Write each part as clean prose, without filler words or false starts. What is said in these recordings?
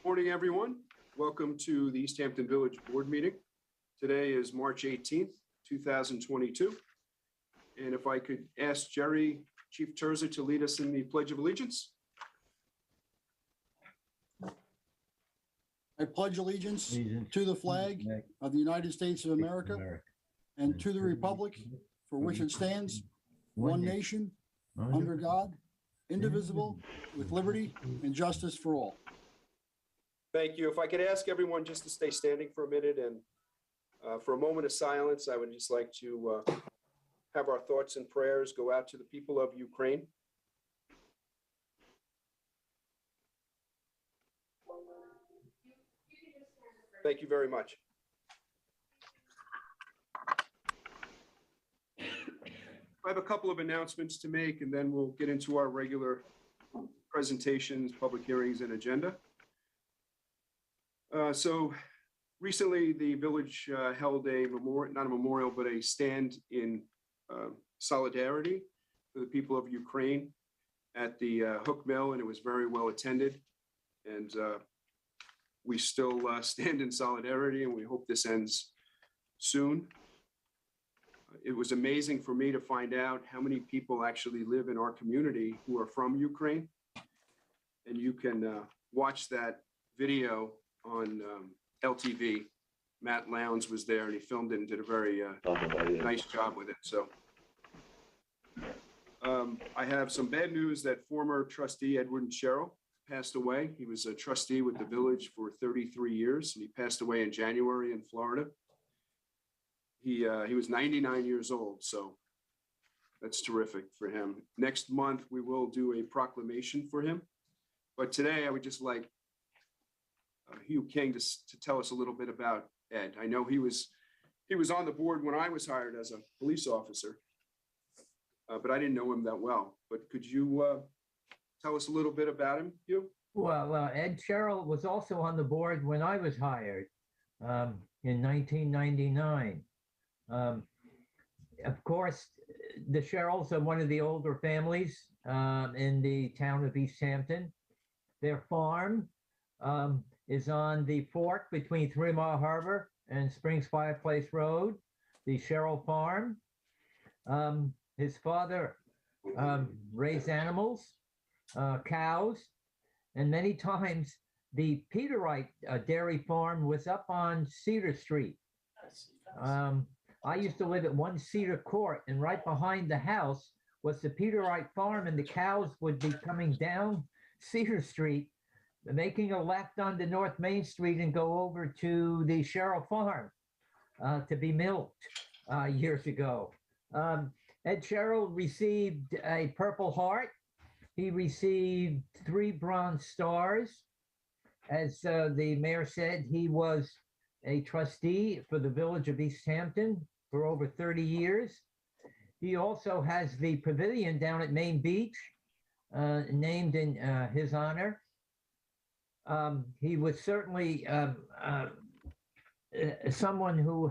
Morning, everyone. Welcome to the East Hampton Village Board meeting. Today is March 18th, 2022. And if I could ask Jerry, Chief Terza, to lead us in the Pledge of Allegiance. I pledge allegiance to the flag of the United States of America and to the republic for which it stands, one nation, under God, indivisible, with liberty and justice for all. Thank you. If I could ask everyone just to stay standing for a minute and for a moment of silence, I would just like to have our thoughts and prayers go out to the people of Ukraine. Thank you very much. I have a couple of announcements to make, and then we'll get into our regular presentations, public hearings, and agenda. So recently, the village held a memorial, not a memorial, but a stand in solidarity for the people of Ukraine at the Hook Mill, and it was very well attended. And we still stand in solidarity, and we hope this ends soon. It was amazing for me to find out how many people actually live in our community who are from Ukraine. And you can watch that video on LTV. Matt Lowndes was there and he filmed it and did a very nice job with it. So I have some bad news that former trustee Edward Sherrill passed away. He was a trustee with the village for 33 years and he passed away in January in Florida. He was 99 years old, so that's terrific for him. Next month, we will do a proclamation for him. But today, I would just like Hugh King to tell us a little bit about Ed. I know he was on the board when I was hired as a police officer, but I didn't know him that well. But could you tell us a little bit about him, Hugh? Well, Ed Sherrill was also on the board when I was hired in 1999. Of course, the Sherrills are one of the older families in the town of East Hampton. Their farm is on the fork between 3 Mile Harbor and Springs Fireplace Road, the Sherrill farm. His father raised animals, cows, and many times the Peterite dairy farm was up on Cedar Street. I used to live at 1 Cedar Court, and right behind the house was the Peterite farm, and the cows would be coming down Cedar Street, making a left onto North Main Street and go over to the Sherrill farm to be milked years ago. Ed Sherrill received a Purple Heart. He received 3 Bronze Stars. As the mayor said, he was a trustee for the village of East Hampton for over 30 years. He also has the pavilion down at Main Beach, named in his honor. He was certainly someone who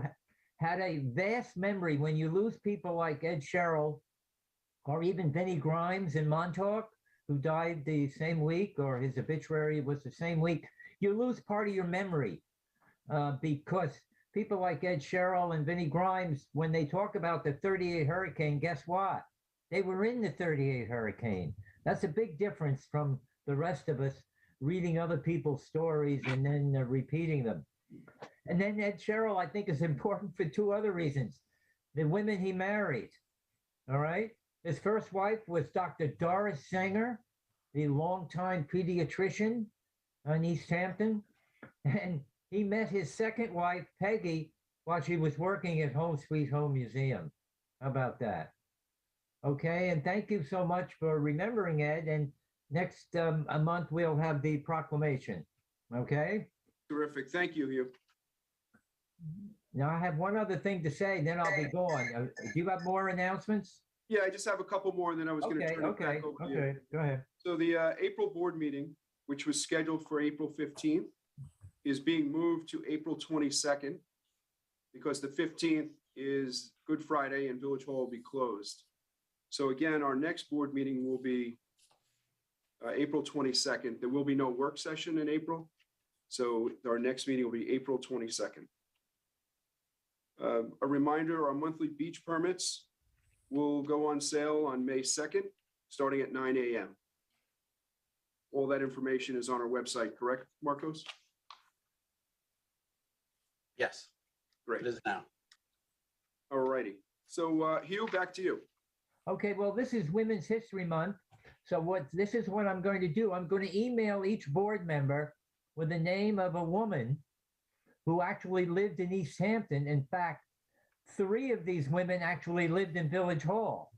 had a vast memory. When you lose people like Ed Sherrill, or even Vinnie Grimes in Montauk, who died the same week, or his obituary was the same week, you lose part of your memory. Because people like Ed Sherrill and Vinnie Grimes, when they talk about the 38 hurricane, guess what? They were in the 38 hurricane. That's a big difference from the rest of us reading other people's stories and then repeating them. And then Ed Sherrill, I think, is important for 2 other reasons. The women he married, all right? His first wife was Dr. Doris Sanger, the longtime pediatrician in East Hampton. And he met his second wife, Peggy, while she was working at Home Sweet Home Museum. How about that? Okay, and thank you so much for remembering Ed. And next a month, we'll have the proclamation. Okay? Terrific. Thank you, Hugh. Now, I have one other thing to say, then I'll be gone. Do you have more announcements? Yeah, I just have a couple more, and then I was going to turn it back over to you. Okay, go ahead. So the April board meeting, which was scheduled for April 15th, is being moved to April 22nd because the 15th is Good Friday and Village Hall will be closed. So again, our next board meeting will be April 22nd. There will be no work session in April. So our next meeting will be April 22nd. A reminder, our monthly beach permits will go on sale on May 2nd, starting at 9 a.m. All that information is on our website, correct, Marcos? Yes, Great. it is now. All righty. So Hugh, back to you. Okay, well, this is Women's History Month. So this is what I'm going to do. I'm going to email each board member with the name of a woman who actually lived in East Hampton. In fact, 3 of these women actually lived in Village Hall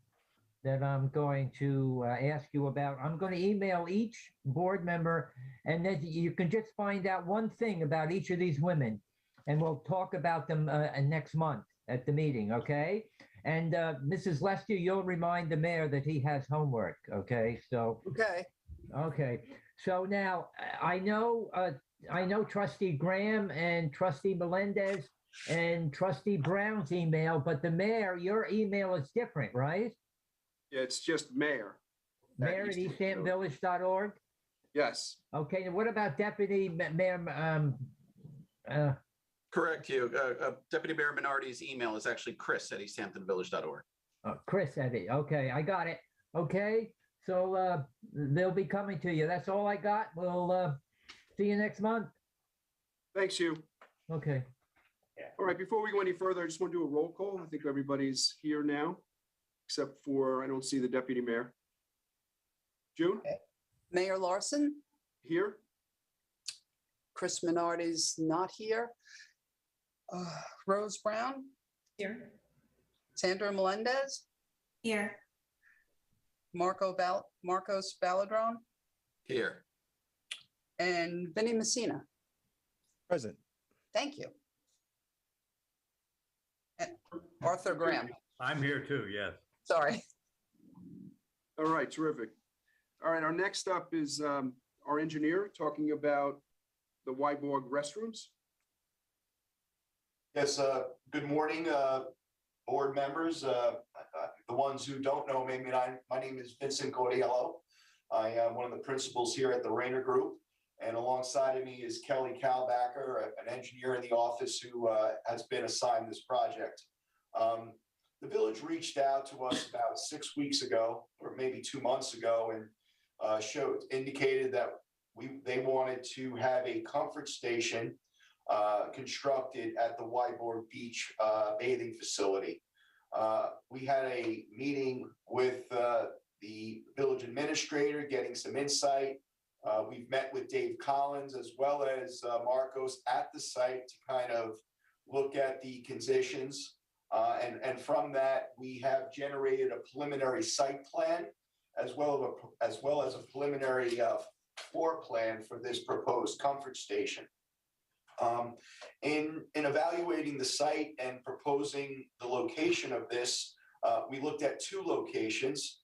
that I'm going to ask you about. I'm going to email each board member, and then you can just find out one thing about each of these women, and we'll talk about them next month at the meeting, okay? And Mrs. Lester, you'll remind the mayor that he has homework, okay? So okay. So now I know Trustee Graham and Trustee Melendez and Trustee Brown's email, but the mayor, your email is different, right? Yeah, it's just mayor. Mayor at easthamptonvillage.org. Yes. Okay. And what about Deputy Mayor? Correct, Hugh. Deputy Mayor Minardi's email is actually chris@easthamptonvillage.org. Chris Eddy. Okay, I got it. Okay. So they'll be coming to you. That's all I got. We'll see you next month. Thanks, Hugh. Okay. All right, before we go any further, I just want to do a roll call. I think everybody's here now, except for, I don't see the deputy mayor. June? Okay. Mayor Larson, Here? Chris Minardi's not here. Rose Brown, Here. Sandra Melendez, Here. Marcos Balladron, Here. and Vinnie Messina. Present. Thank you. And Arthur Graham, I'm here too, yes. sorry. All right, terrific. All right, our next up is our engineer talking about the Wyborg restrooms. Yes, good morning, board members. The ones who don't know me, my name is Vincent Cordiello. I am one of the principals here at the Rayner Group, and alongside of me is Kelly Kalbacker, an engineer in the office who has been assigned this project. The village reached out to us about 6 weeks ago, or maybe 2 months ago, and indicated that they wanted to have a comfort station constructed at the Wyborg Beach bathing facility. We had a meeting with the village administrator, getting some insight. We've met with Dave Collins as well as Marcos at the site to kind of look at the conditions. And from that, we have generated a preliminary site plan as well as a preliminary floor plan for this proposed comfort station. In evaluating the site and proposing the location of this, we looked at 2 locations,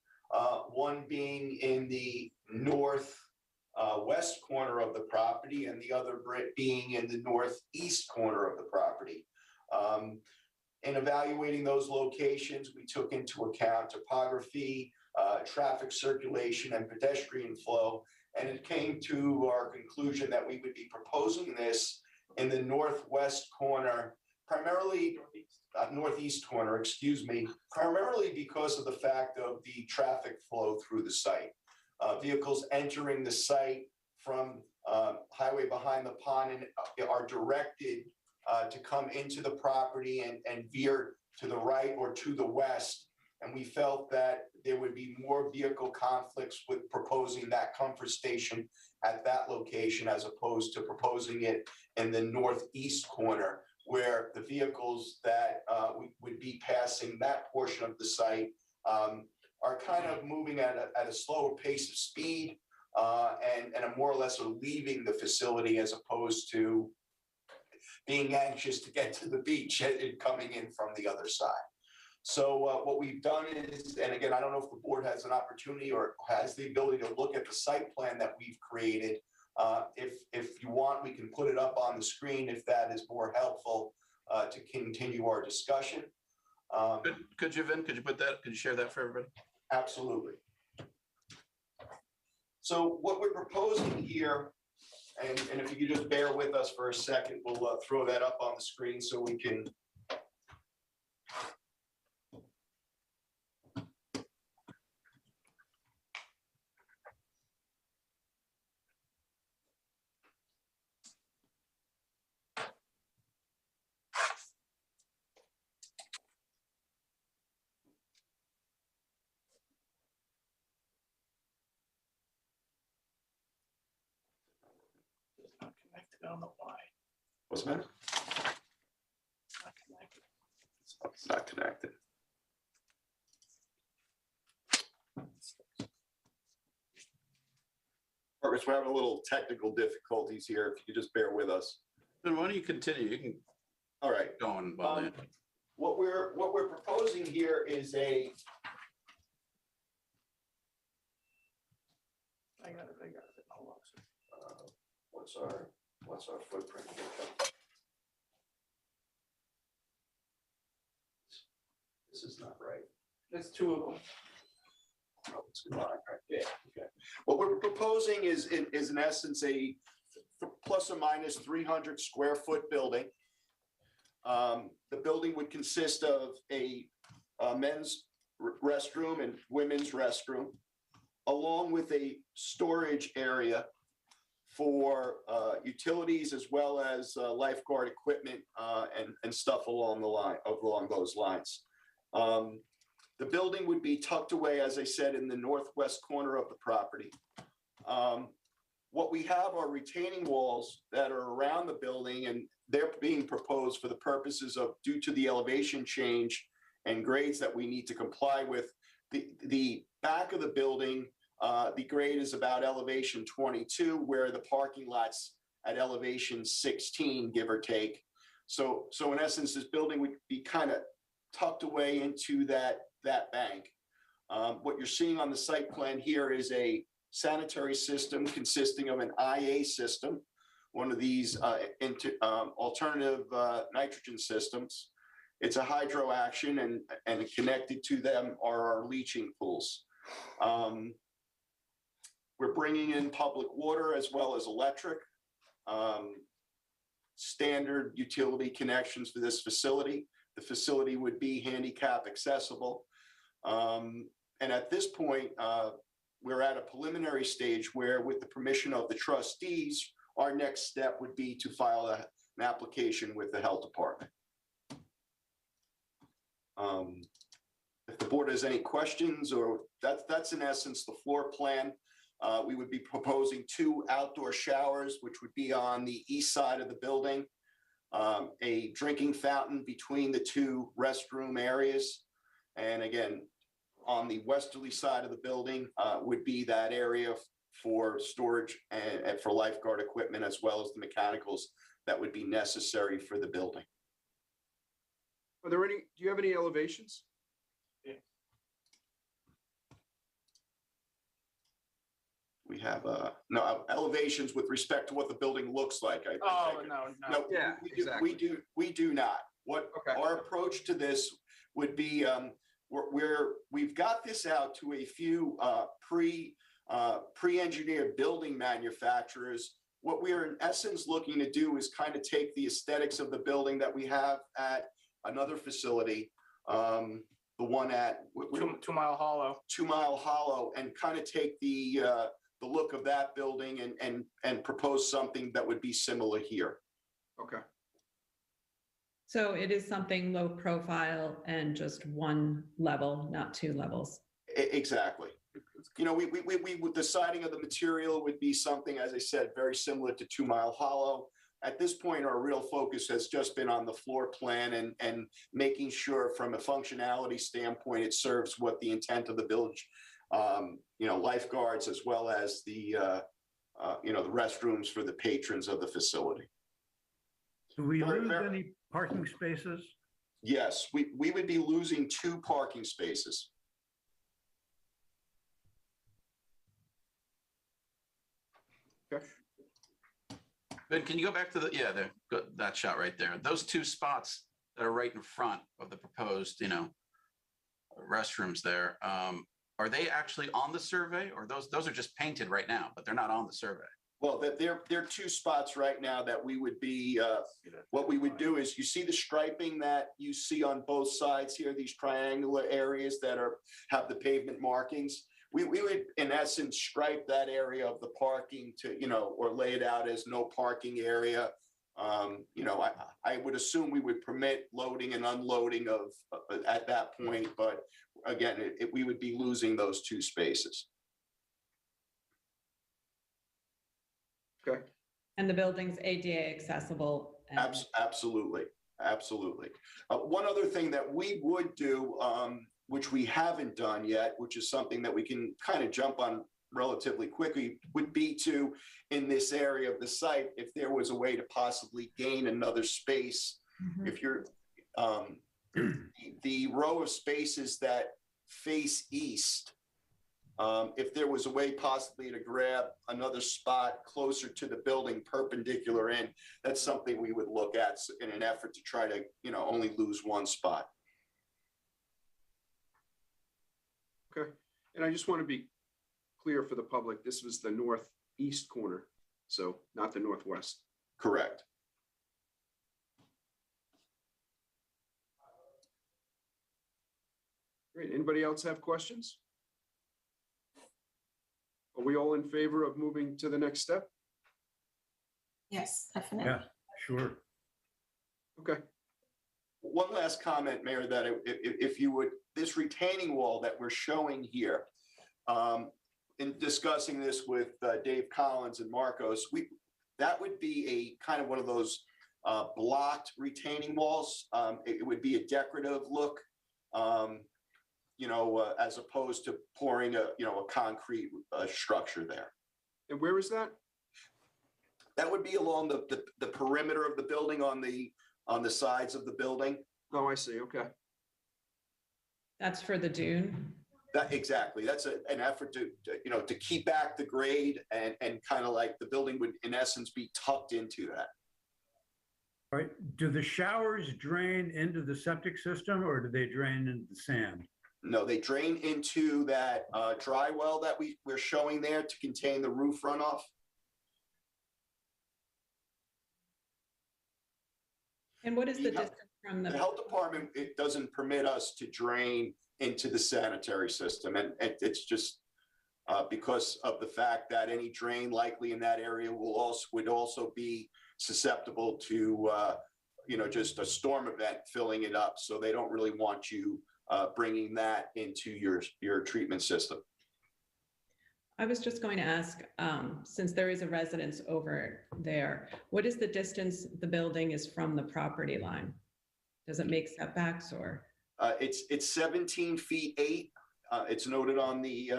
one being in the northwest corner of the property and the other being in the northeast corner of the property. In evaluating those locations, we took into account topography, traffic circulation, and pedestrian flow, and it came to our conclusion that we would be proposing this in the northwest corner, primarily northeast corner, excuse me, primarily because of the fact of the traffic flow through the site. Vehicles entering the site from highway behind the pond are directed to come into the property and veer to the right or to the west. And we felt that there would be more vehicle conflicts with proposing that comfort station at that location as opposed to proposing it in the northeast corner, where the vehicles that we would be passing that portion of the site are kind of moving at a slower pace of speed and are more or less are leaving the facility as opposed to being anxious to get to the beach and coming in from the other side. So what we've done is, and again, I don't know if the board has an opportunity or has the ability to look at the site plan that we've created. If you want, we can put it up on the screen if that is more helpful to continue our discussion. Could you, Vin, could you share that for everybody? Absolutely. So what we're proposing here And if you could just bear with us for a second, we'll throw that up on the screen so we can. Not connected. I don't know why. What's the matter? It's not connected. It's not connected. We're having a little technical difficulties here. If you could just bear with us. Then why don't you continue? You can All right. go on while they- What we're proposing here is a, I got it. Hold on. what's our footprint here? This is not right. There's two of them. Oh, it's combined, right? Yeah, okay. What we're proposing is in essence a plus or minus 300 square foot building. The building would consist of a men's restroom and women's restroom, along with a storage area for utilities as well as lifeguard equipment and stuff along those lines. The building would be tucked away, as I said, in the northwest corner of the property. What we have are retaining walls that are around the building, and they're being proposed for the purposes of, due to the elevation change and grades that we need to comply with. The back of the building, the grade is about elevation 22, where the parking lot's at elevation 16, give or take. So in essence, this building would be kind of tucked away into that bank. What you're seeing on the site plan here is a sanitary system consisting of an IA system, one of these alternative nitrogen systems. It's a hydro action, and connected to them are our leaching pools. We're bringing in public water as well as electric. Standard utility connections for this facility. The facility would be handicap accessible. And at this point, we're at a preliminary stage where, with the permission of the trustees, our next step would be to file an application with the health department. If the board has any questions, or that's in essence the floor plan. We would be proposing 2 outdoor showers, which would be on the east side of the building. A drinking fountain between the 2 restroom areas. And again, on the westerly side of the building would be that area for storage and for lifeguard equipment, as well as the mechanicals that would be necessary for the building. Are there any, do you have any elevations? We have no elevations with respect to what the building looks like. Oh, no. No, Yeah, exactly. we do not. What Okay. our approach to this would be, we've got this out to a few pre-engineered building manufacturers. What we are in essence looking to do is kind of take the aesthetics of the building that we have at another facility, the one at 2 Mile Hollow. 2 Mile Hollow, and kind of take the look of that building and propose something that would be similar here. Okay. So it is something low profile and just one level, not 2 levels. Exactly. You know, we the siding of the material would be something, as I said, very similar to 2 Mile Hollow. At this point, our real focus has just been on the floor plan and making sure from a functionality standpoint, it serves what the intent of the village, you know, lifeguards, as well as the, you know, the restrooms for the patrons of the facility. Do we lose any parking spaces? Yes, we would be losing 2 parking spaces. Okay. Ben, can you go back to that shot right there? Those 2 spots that are right in front of the proposed, you know, restrooms there, are they actually on the survey, or those are just painted right now, but they're not on the survey? Well, there are two spots right now that we would be, what we would do is, you see the striping that you see on both sides here, these triangular areas that have the pavement markings. We would, in essence, stripe that area of the parking to, or lay it out as no parking area. I would assume we would permit loading and unloading of at that point, but again, we would be losing those two spaces. Okay, And the building's ADA accessible. and- Absolutely, absolutely. One other thing that we would do, which we haven't done yet, which is something that we can kind of jump on relatively quickly, would be to, in this area of the site, if there was a way to possibly gain another space. Mhm. If you're, the row of spaces that face east, if there was a way possibly to grab another spot closer to the building perpendicular in, that's something we would look at in an effort to try to, only lose one spot. okay. And I just want to be clear for the public, this was the northeast corner, so not the northwest. Correct. Great. Anybody else have questions? Are we all in favor of moving to the next step? Yes, definitely. Yeah, sure. Okay, One last comment, Mayor, that if you would, this retaining wall that we're showing here, in discussing this with Dave Collins and Marcos, that would be a kind of one of those blocked retaining walls. It would be a decorative look, as opposed to pouring a concrete structure there. and where is that? That would be along the perimeter of the building on the sides of the building. Oh, I see, okay. That's for the dune. Exactly. That's an effort to keep back the grade and kind of like the building would in essence be tucked into that. All right, do the showers drain into the septic system or do they drain into the sand? No, they drain into that dry well that we're showing there to contain the roof runoff. And what is the Yeah. distance from The the, health department, it doesn't permit us to drain into the sanitary system. And it's just because of the fact that any drain likely in that area would also be susceptible to, just a storm event filling it up. So they don't really want you bringing that into your treatment system. I was just going to ask, since there is a residence over there, what is the distance the building is from the property line? Does it make setbacks or? It's 17 feet 8. It's noted on the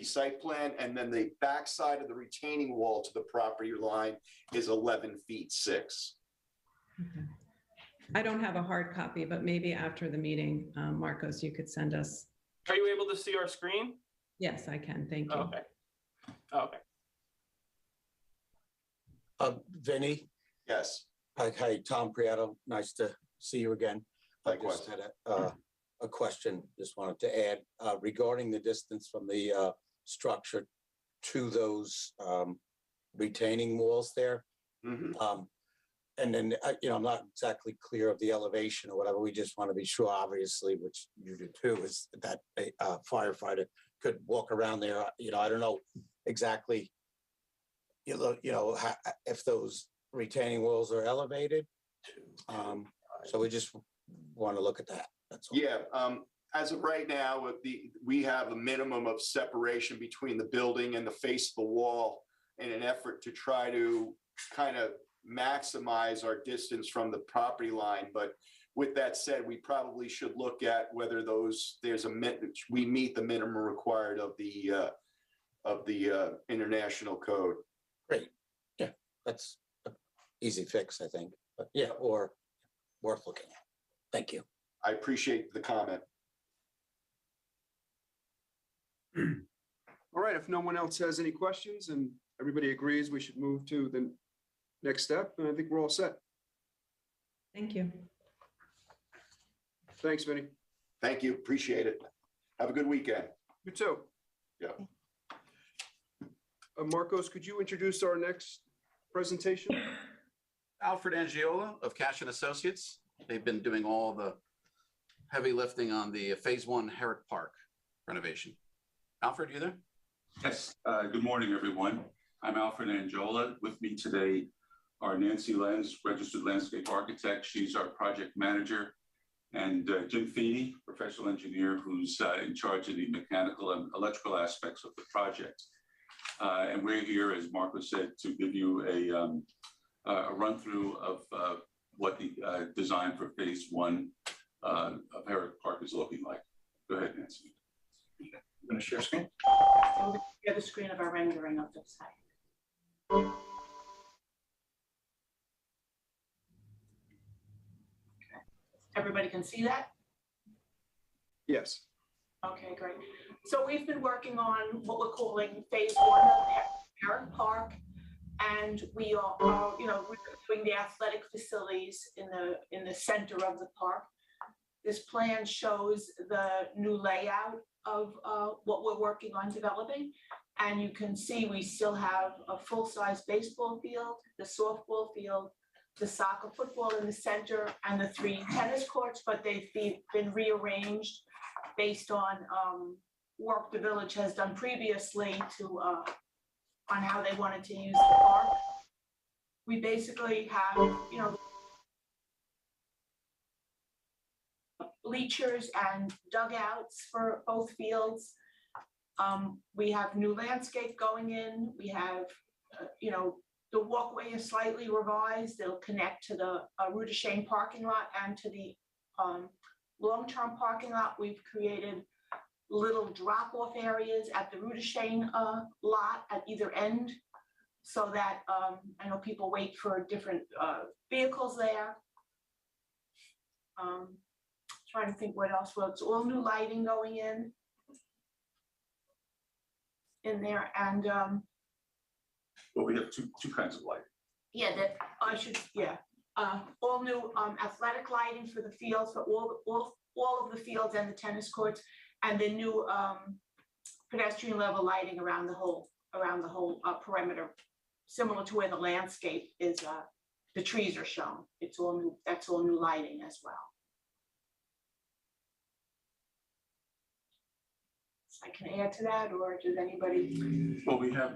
site plan, and then the back side of the retaining wall to the property line is 11 feet 6. Okay. I don't have a hard copy, but maybe after the meeting, Marcos, you could send us. Are you able to see our screen? Yes, I can. Thank you. Okay. Okay. Vinny, Yes. hi, Tom Prieto, nice to see you again. I Likewise. just had a question, just wanted to add regarding the distance from the structure to those retaining walls there. Mhm. And then, I'm not exactly clear of the elevation or whatever. We just want to be sure, obviously, which you do too, is that a firefighter could walk around there. I don't know exactly, if those retaining walls are elevated. So we just want to look at that. That's all. Yeah. As of right now, we have a minimum of separation between the building and the face of the wall in an effort to try to kind of maximize our distance from the property line. But with that said, we probably should look at whether we meet the minimum required of the international code. Great. Yeah, that's an easy fix, I think. But yeah, or worth looking at. Thank you. I appreciate the comment. All right, if no one else has any questions and everybody agrees we should move to the next step, then I think we're all set. Thank you. Thanks, Vinny. Thank you. Appreciate it. Have a good weekend. You too. Yeah. Marcos, could you introduce our next presentation? Alfred Angiola of Cash and Associates. They've been doing all the heavy lifting on the Phase 1 Herrick Park renovation. Alfred, you there? Yes, good morning, everyone. I'm Alfred Angiola. With me today are Nancy Lenz, registered landscape architect. She's our project manager. And Jim Feeney, professional engineer, who's in charge of the mechanical and electrical aspects of the project. And we're here, as Marco said, to give you a run through of what the design for Phase 1 of Herrick Park is looking like. Go ahead, Nancy. I'm going to share screen. So we share the screen of our rendering of the site. Everybody can see that? Yes. Okay, great. So we've been working on what we're calling Phase 1 of Herrick Park. And we are, we're doing the athletic facilities in the center of the park. This plan shows the new layout of what we're working on developing. And you can see we still have a full-size baseball field, the softball field, the soccer, football in the center, and the 3 tennis courts, but they've been rearranged based on work the village has done previously to on how they wanted to use the park. We basically have, bleachers and dugouts for both fields. We have new landscape going in. We have, the walkway is slightly revised. It'll connect to the Rue de Chêne parking lot and to the long-term parking lot. We've created little drop-off areas at the Rue de Chêne lot at either end, so that I know people wait for different vehicles there. Trying to think what else. Well, it's all new lighting going in there, and Well, we have two kinds of lighting. yeah, that I should, yeah, all new athletic lighting for the fields, for all of the fields and the tennis courts, and the new pedestrian level lighting around the whole perimeter, similar to where the landscape is. The trees are shown. It's all new. That's all new lighting as well. I can add to that, or does anybody? Well, we have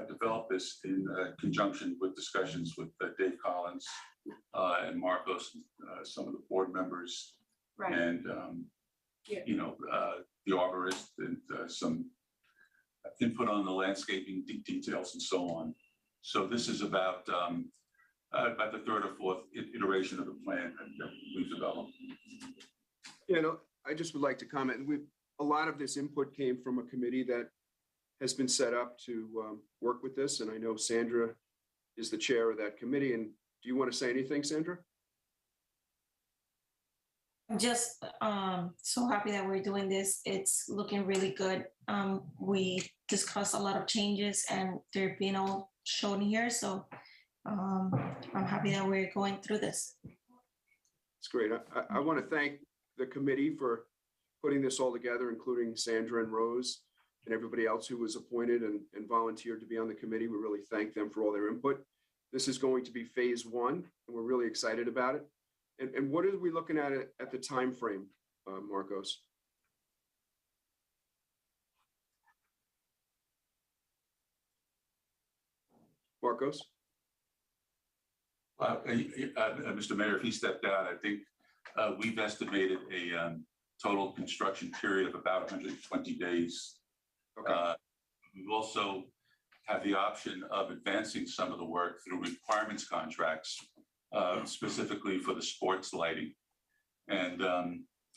developed this in conjunction with discussions with Dave Collins and Marcos, some of the board members, Right. and Yeah. the arborist, and some input on the landscaping details and so on. So this is about the third or fourth iteration of the plan that we've developed. I just would like to comment. A lot of this input came from a committee that has been set up to work with this. And I know Sandra is the chair of that committee. And do you want to say anything, Sandra? I'm just so happy that we're doing this. It's looking really good. We discussed a lot of changes and they're being all shown here. So I'm happy that we're going through this. It's great. I want to thank the committee for putting this all together, including Sandra and Rose and everybody else who was appointed and volunteered to be on the committee. We really thank them for all their input. This is going to be Phase 1, and we're really excited about it. And what are we looking at the time frame, Marcos? Marcos? Mr. Mayor, if he stepped out, I think we've estimated a total construction period of about 120 days. Okay. We've also have the option of advancing some of the work through requirements contracts, specifically for the sports lighting. And,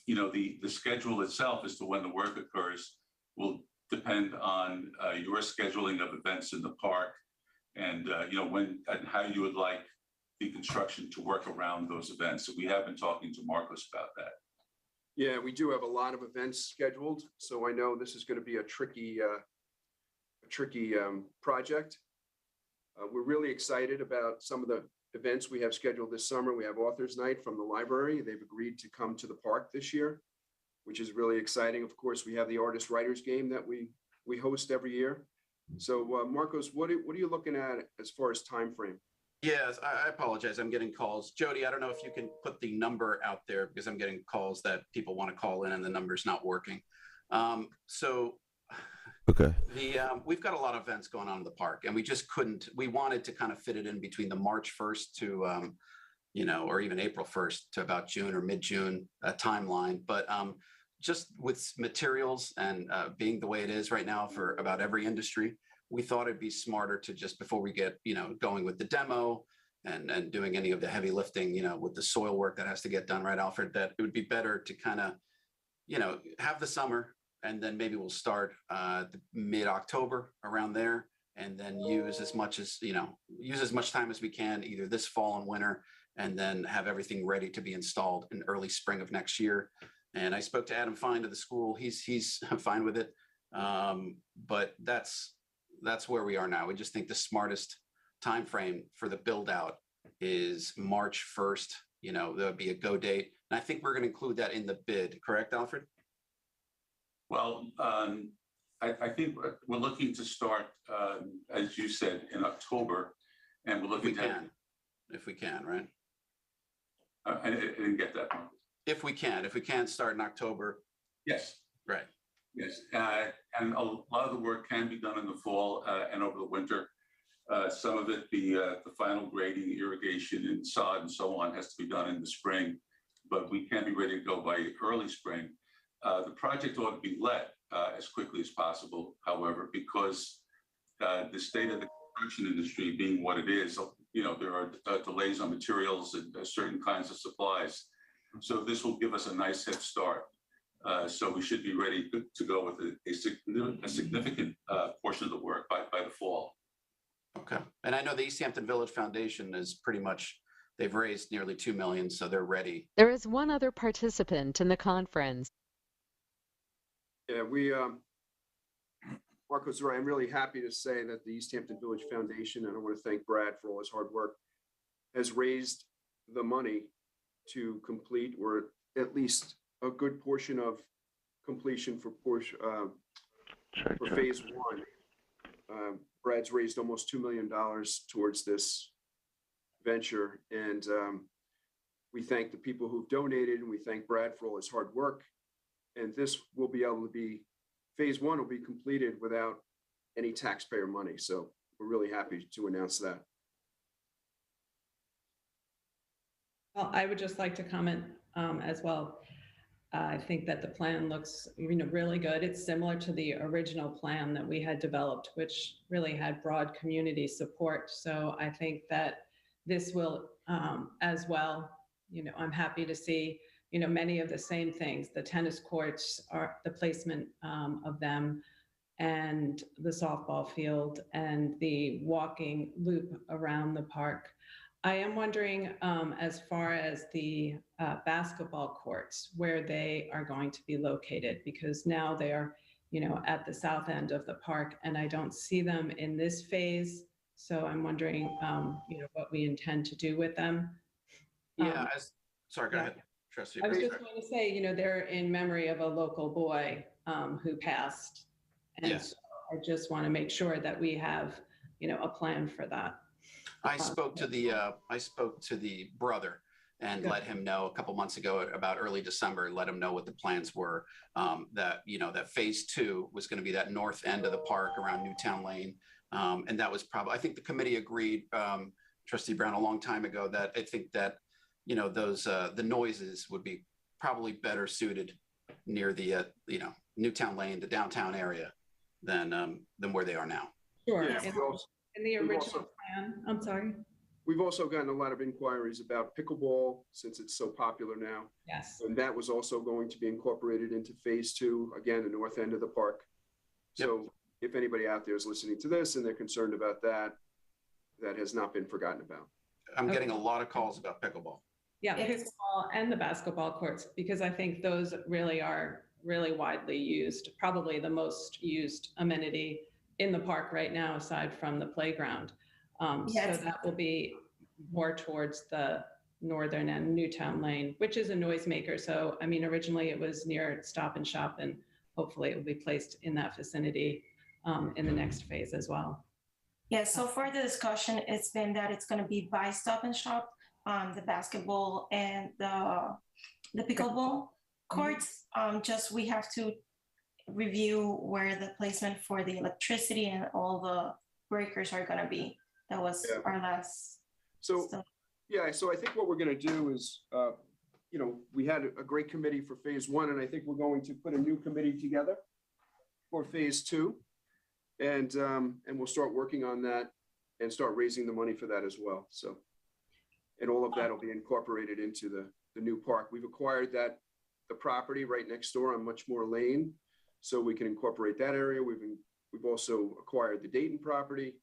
the schedule itself as to when the work occurs will depend on your scheduling of events in the park and, when and how you would like the construction to work around those events. So we have been talking to Marcos about that. Yeah, we do have a lot of events scheduled, so I know this is going to be a tricky project. We're really excited about some of the events we have scheduled this summer. We have Authors Night from the library. They've agreed to come to the park this year, which is really exciting. Of course, we have the Artist Writers Game that we host every year. So Marcos, what are you looking at as far as time frame? Yes, I apologize. I'm getting calls. Jody, I don't know if you can put the number out there because I'm getting calls that people want to call in and the number's not working. So Okay. we've got a lot of events going on in the park, and we just couldn't. We wanted to kind of fit it in between the March 1st to, or even April 1st to about June or mid-June timeline. But just with materials and being the way it is right now for about every industry, we thought it'd be smarter to just before we get going with the demo and doing any of the heavy lifting, with the soil work that has to get done, right, Alfred? That it would be better to kind of, have the summer. And then maybe we'll start mid-October around there, and then use as much time as we can, either this fall and winter, and then have everything ready to be installed in early spring of next year. And I spoke to Adam Fine of the school. He's fine with it. But that's where we are now. We just think the smartest time frame for the build out is March 1st. There'll be a go date. And I think we're going to include that in the bid. Correct, Alfred? Well, I think we're looking to start, as you said, in October, and we're looking if we can, right? I didn't get that one. If we can start in October. Yes. Right. Yes, and a lot of the work can be done in the fall and over the winter. Some of it, the final grading, irrigation, and sod and so on, has to be done in the spring, but we can be ready to go by early spring. The project ought to be let as quickly as possible, however, because the state of the construction industry being what it is, there are delays on materials and certain kinds of supplies. So this will give us a nice head start. So we should be ready to go with a significant portion of the work by the fall. Okay. And I know the East Hampton Village Foundation is pretty much, they've raised nearly 2 million, so they're ready. There is one other participant in the conference. Yeah, Marcos, right, I'm really happy to say that the East Hampton Village Foundation, and I want to thank Brad for all his hard work, has raised the money to complete, or at least a good portion of completion for phase one. Brad's raised almost $2 million towards this venture, and we thank the people who've donated, and we thank Brad for all his hard work. And this will be able to be, phase one will be completed without any taxpayer money. So we're really happy to announce that. Well, I would just like to comment as well. I think that the plan looks, really good. It's similar to the original plan that we had developed, which really had broad community support. So I think that this will as well, I'm happy to see, many of the same things. The tennis courts are the placement of them, and the softball field and the walking loop around the park. I am wondering, as far as the basketball courts, where they are going to be located, because now they are, at the south end of the park, and I don't see them in this phase. So I'm wondering, what we intend to do with them. Yeah, sorry, go ahead. Trustee. I was just going to say, they're in memory of a local boy who passed. And Yes. So I just want to make sure that we have, a plan for that. I spoke to the brother and Good. let him know a couple months ago, about early December, let him know what the plans were. That phase two was going to be that north end of the park around Newtown Lane. And that was probably, I think the committee agreed, Trustee Brown, a long time ago, that I think that, those, the noises would be probably better suited near the, Newtown Lane, the downtown area than where they are now. Sure. Yeah, In the original plan, I'm sorry. We've also gotten a lot of inquiries about pickleball, since it's so popular now. Yes. And that was also going to be incorporated into phase two, again, the north end of the park. So if anybody out there is listening to this and they're concerned about that, that has not been forgotten about. I'm getting a lot of calls about pickleball. Yeah, pickleball and the basketball courts, because I think those really are really widely used, probably the most used amenity in the park right now, aside from the playground. Yes. So that will be more towards the northern end, Newtown Lane, which is a noisemaker. So, originally it was near Stop and Shop, and hopefully it will be placed in that vicinity. in the next phase as well. Yeah, so far the discussion, it's been that it's gonna be by Stop and Shop, the basketball and the pickleball courts. Just we have to review where the placement for the electricity and all the breakers are gonna be. That was our last. So, yeah, so I think what we're gonna do is, you know, we had a great committee for phase one, and I think we're going to put a new committee together for phase two. And we'll start working on that and start raising the money for that as well. So, and all of that will be incorporated into the new park. We've acquired the property right next door on Muchmore Lane, so we can incorporate that area. We've also acquired the Dayton property,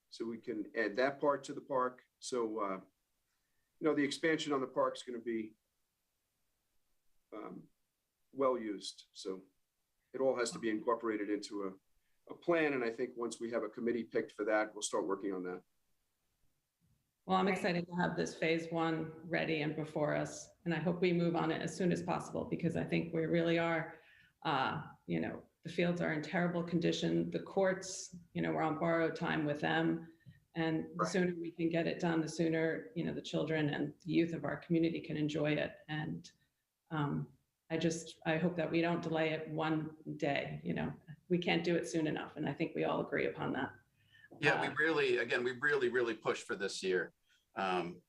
so we can add that part to the park. So, you know, the expansion on the park is going to be well used. So it all has to be incorporated into a plan. And I think once we have a committee picked for that, we'll start working on that. Well, I'm excited to have this phase one ready and before us, and I hope we move on it as soon as possible, because I think we really are, you know, the fields are in terrible condition. The courts, you know, we're on borrowed time with them, and the sooner we can get it done, the sooner, you know, the children and the youth of our community can enjoy it. And I hope that we don't delay it one day. You know, we can't do it soon enough, and I think we all agree upon that. Yeah, we really pushed for this year.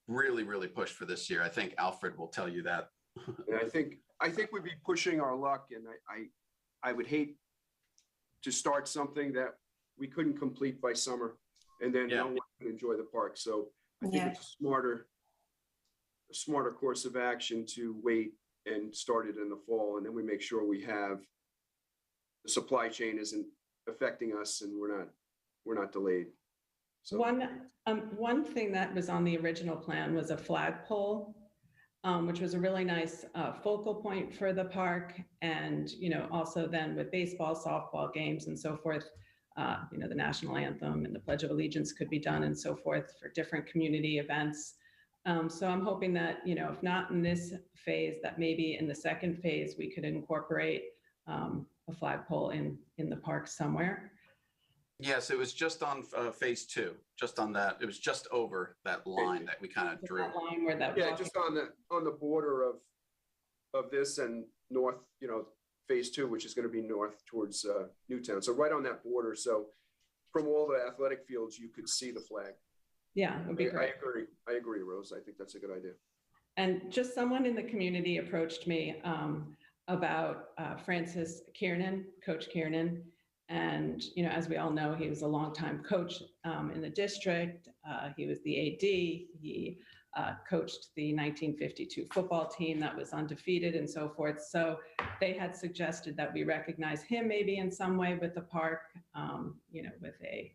Really pushed for this year. I think Alfred will tell you that. And I think we'd be pushing our luck, and I would hate to start something that we couldn't complete by summer, and then no one could enjoy the park. So I think it's a smarter course of action to wait and start it in the fall, and then we make sure we have the supply chain isn't affecting us, and we're not delayed. So one thing that was on the original plan was a flagpole, which was a really nice focal point for the park. And, you know, also then with baseball, softball games and so forth, you know, the national anthem and the Pledge of Allegiance could be done and so forth for different community events. So I'm hoping that, you know, if not in this phase, that maybe in the second phase, we could incorporate a flagpole in the park somewhere. Yes, it was just on phase two, just on that. It was just over that line that we kind of drew. That line where that just on the border of this and north, you know, phase two, which is going to be north towards Newtown. So right on that border. So from all the athletic fields, you could see the flag. Yeah, it would be great. I agree, Rose. I think that's a good idea. And just someone in the community approached me about Francis Kiernan, Coach Kiernan. And, you know, as we all know, he was a longtime coach in the district. He was the AD. He coached the 1952 football team that was undefeated and so forth. So they had suggested that we recognize him maybe in some way with the park, you know, with a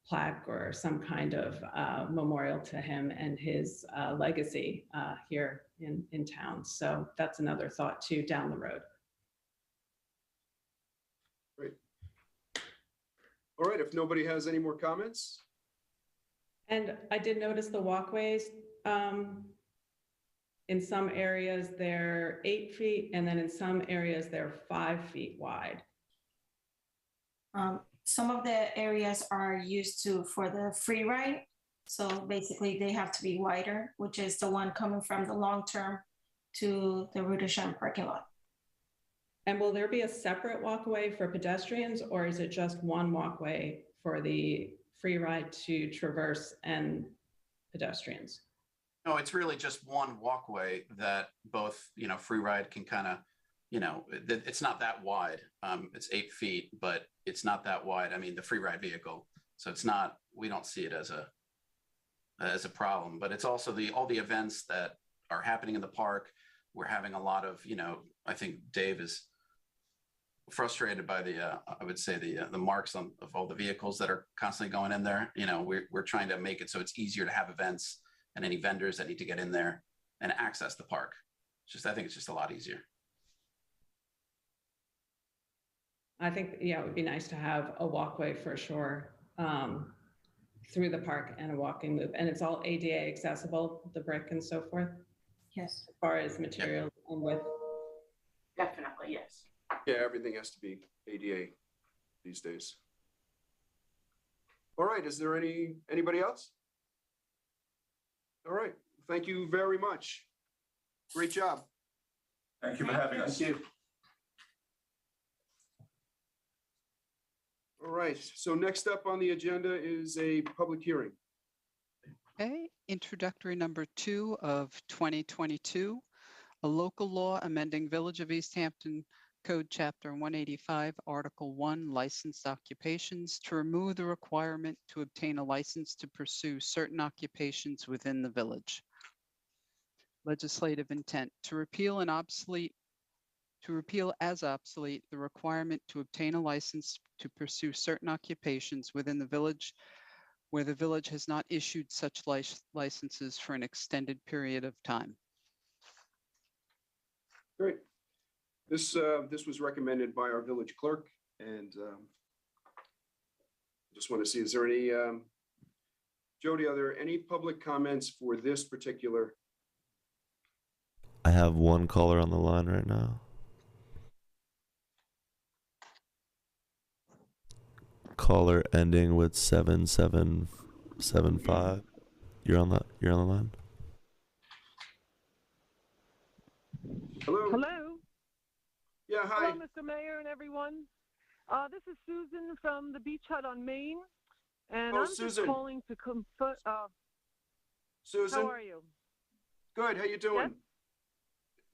plaque or some kind of memorial to him and his legacy here in town. So that's another thought too down the road. Great. All right, if nobody has any more comments. And I did notice the walkways. In some areas, they're 8 feet, and then in some areas, they're 5 feet wide. Some of the areas are used for the free ride. So basically they have to be wider, which is the one coming from the long term to the Rue de Champs parking lot. And will there be a separate walkway for pedestrians, or is it just one walkway for the free ride to traverse and pedestrians? No, it's really just one walkway that both, you know, free ride can kind of, you know, it's not that wide. It's 8 feet, but it's not that wide. I mean, the free ride vehicle. So it's not, we don't see it as a problem, but it's also all the events that are happening in the park. We're having a lot of, you know, I think Dave is frustrated by I would say the marks of all the vehicles that are constantly going in there. You know, we're trying to make it so it's easier to have events and any vendors that need to get in there and access the park. I think it's just a lot easier. I think, yeah, it would be nice to have a walkway for sure through the park and a walking loop. And it's all ADA accessible, the brick and so forth? Yes. As far as materials and width? Definitely, yes. Yeah, everything has to be ADA these days. All right, is there anybody else? All right, thank you very much. Great job. Thank you for having us. Thank you. All right, so next up on the agenda is a public hearing. Okay, introductory number 2 of 2022, a local law amending Village of East Hampton Code Chapter 185, Article 1, licensed occupations to remove the requirement to obtain a license to pursue certain occupations within the village. Legislative intent to repeal as obsolete the requirement to obtain a license to pursue certain occupations within the village where the village has not issued such licenses for an extended period of time. Great. This was recommended by our village clerk, and just want to see, is there any, Jody, are there any public comments for this particular? I have one caller on the line right now. Caller ending with 7775. You're on the line. Hello. Hello. Yeah, hi. Hello, Mr. Mayor and everyone. This is Susan from the Beach Hut on Main, and I'm Susan. just calling to confirm. Susan. How are you? Good. How you doing? Yes?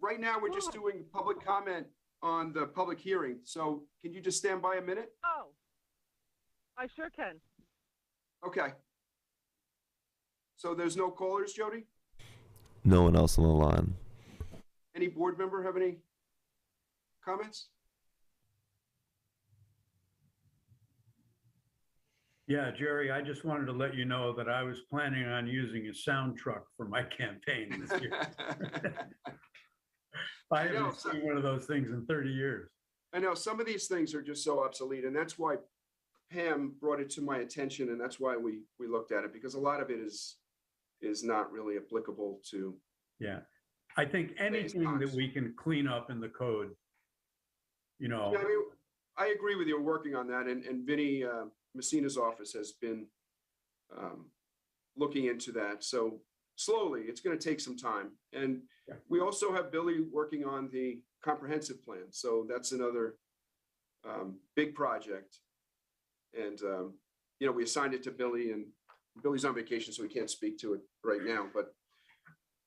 Right now, we're just doing public comment on the public hearing. So can you just stand by a minute? Oh, I sure can. Okay. So there's no callers, Jody? No one else on the line. Any board member have any comments? Yeah, Jerry, I just wanted to let you know that I was planning on using a sound truck for my campaign this year. I haven't seen one of those things in 30 years. I know some of these things are just so obsolete, and that's why Pam brought it to my attention, and that's why we looked at it, because a lot of it is not really applicable to. Yeah, I think anything that we can clean up in the code, you know. Yeah, I mean, I agree with you. We're working on that, and Vinny Messina's office has been looking into that. So slowly, it's going to take some time. And we also have Billy working on the comprehensive plan. So that's another big project. And, we assigned it to Billy, and Billy's on vacation, so we can't speak to it right now. But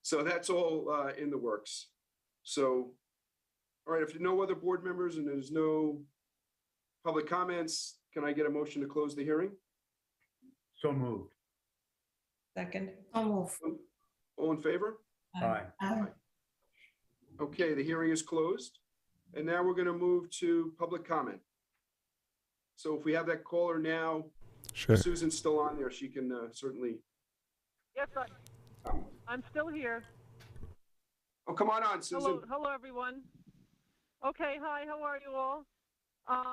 so that's all in the works. So, all right, if there are no other board members and there's no public comments, can I get a motion to close the hearing? So moved. Second. I'll move. All in favor? Aye. Okay, the hearing is closed. And now we're going to move to public comment. So if we have that caller now, Sure. Susan's still on there. She can certainly. Yes, I'm still here. Oh, come on, Susan. Hello, everyone. Okay, hi. How are you all?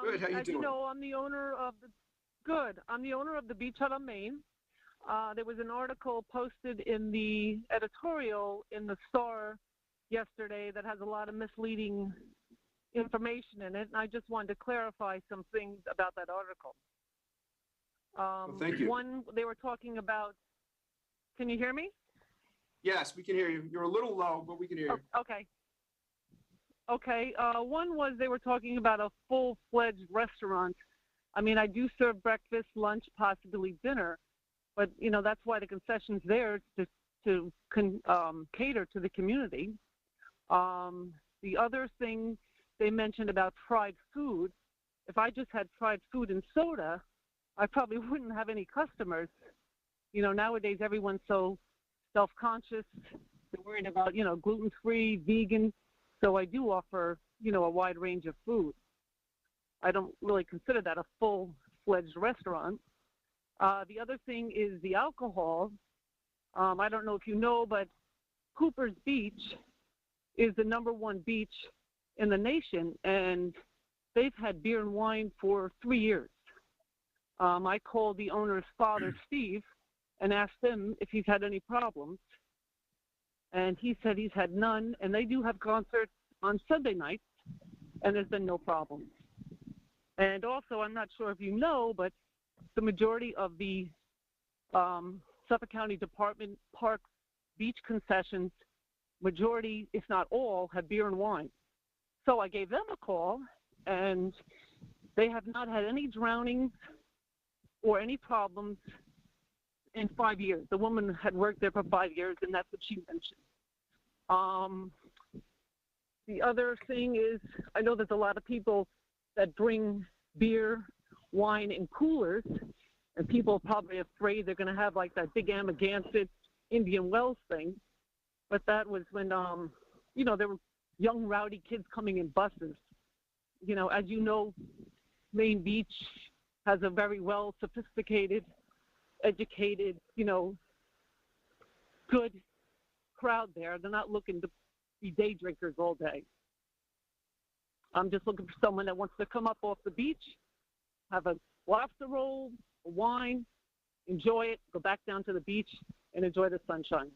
Good. How you as doing? you know, I'm the owner of the Beach Hut on Main. There was an article posted in the editorial in the Star yesterday that has a lot of misleading information in it, and I just wanted to clarify some things about that article. Thank you. One, they were talking about. Can you hear me? Yes, we can hear you. You're a little low, but we can hear you. Okay. Okay. One was they were talking about a full-fledged restaurant. I mean, I do serve breakfast, lunch, possibly dinner, but that's why the concession's there to cater to the community. The other thing they mentioned about fried food, if I just had fried food and soda, I probably wouldn't have any customers. Nowadays everyone's so self-conscious. They're worried about, gluten-free, vegan. So I do offer, a wide range of food. I don't really consider that a full-fledged restaurant. The other thing is the alcohol. I don't know if you know, but Cooper's Beach is the #1 beach in the nation, and they've had beer and wine for 3 years. I called the owner's father, Steve, and asked him if he's had any problems. And he said he's had none, and they do have concerts on Sunday nights, and there's been no problem. And also, I'm not sure if you know, but the majority of the Suffolk County Department Parks beach concessions, majority, if not all, have beer and wine. So I gave them a call, and they have not had any drownings or any problems in 5 years. The woman had worked there for 5 years, and that's what she mentioned. The other thing is, I know there's a lot of people that bring beer, wine in coolers, and people are probably afraid they're going to have like that big Amagansett Indian Wells thing. But that was when, you know, there were young rowdy kids coming in buses. You know, as you know, Main Beach has a very well sophisticated, educated, you know, good crowd there. They're not looking to be day drinkers all day. I'm just looking for someone that wants to come up off the beach, have a lobster roll, a wine, enjoy it, go back down to the beach and enjoy the sunshine.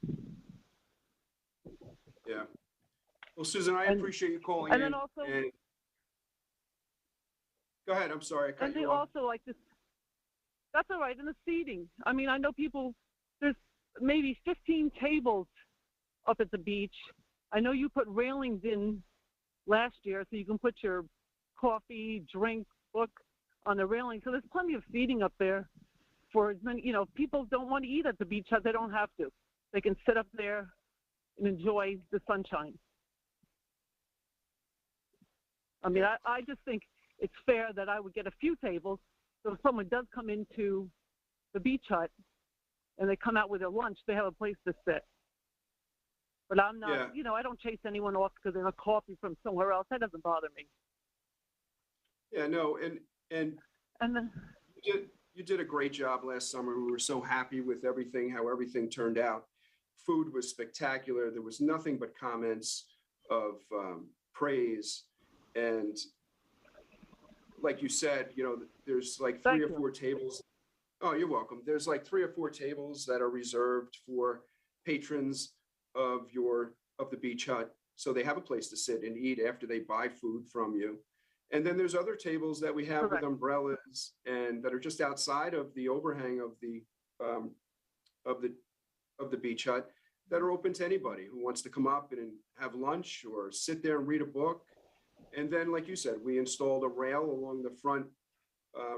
Yeah. Well, Susan, I appreciate you calling and in. then also, Go ahead. I'm sorry. I cut and they you off. also like this. That's all right. And the seating. I mean, I know people. There's maybe 15 tables up at the beach. I know you put railings in last year, so you can put your coffee, drink, book on the railing. So there's plenty of seating up there for as many. You know, people don't want to eat at the beach, they don't have to. They can sit up there and enjoy the sunshine. I mean, I just think it's fair that I would get a few tables, so if someone does come into the beach hut and they come out with their lunch, they have a place to sit. But I'm not, you know, I don't chase anyone off because they have coffee from somewhere else. That doesn't bother me. Yeah, no, and then you did a great job last summer. We were so happy with everything, how everything turned out. Food was spectacular. There was nothing but comments of praise. And like you said, you know, there's like three or four tables. Oh, you're welcome. There's like 3 or 4 tables that are reserved for patrons of the beach hut. So they have a place to sit and eat after they buy food from you. And then there's other tables that we have with umbrellas and that are just outside of the overhang of the beach hut that are open to anybody who wants to come up and have lunch or sit there and read a book. And then, like you said, we installed a rail along the front,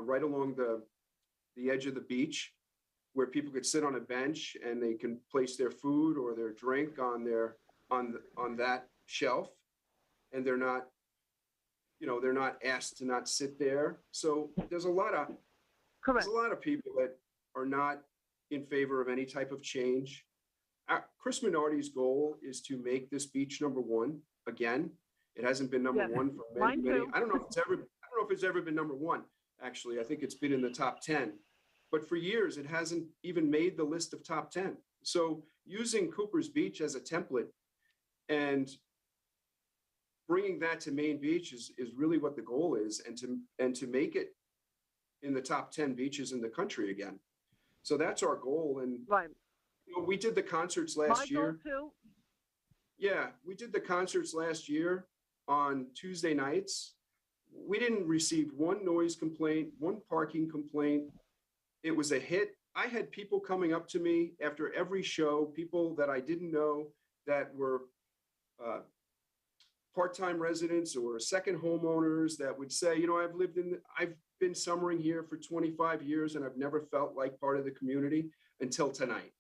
right along the edge of the beach, where people could sit on a bench and they can place their food or their drink on that shelf, and they're not asked to not sit there. So there's a lot of people that are not in favor of any type of change. Chris Minardi's goal is to make this beach #1 again. It hasn't been number one for many. I don't know if it's ever been number one. Actually, I think it's been in the top 10, but for years it hasn't even made the list of top 10. So using Cooper's Beach as a template and bringing that to Main Beach is really what the goal is, and to make it in the top 10 beaches in the country again. So that's our goal. And you know, we did the concerts last year. Yeah, we did the concerts last year on Tuesday nights. We didn't receive one noise complaint, one parking complaint. It was a hit. I had people coming up to me after every show, people that I didn't know that were part-time residents or second homeowners that would say, you know, I've been summering here for 25 years and I've never felt like part of the community until tonight.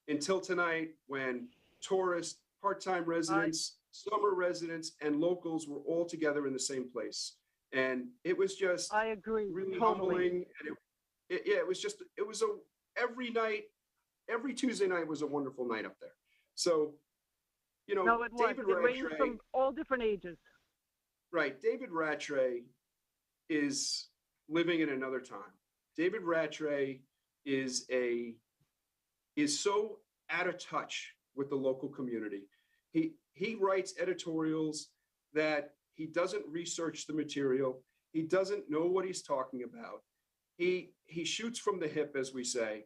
Until tonight, when tourists, part-time residents, summer residents, and locals were all together in the same place. And it was just really humbling. And every Tuesday night was a wonderful night up there. So, you know, no, it David was. It ranged Rattray, from all different ages. right. David Rattray is living in another time. David Rattray is so out of touch with the local community. He writes editorials that he doesn't research the material. He doesn't know what he's talking about. He shoots from the hip, as we say.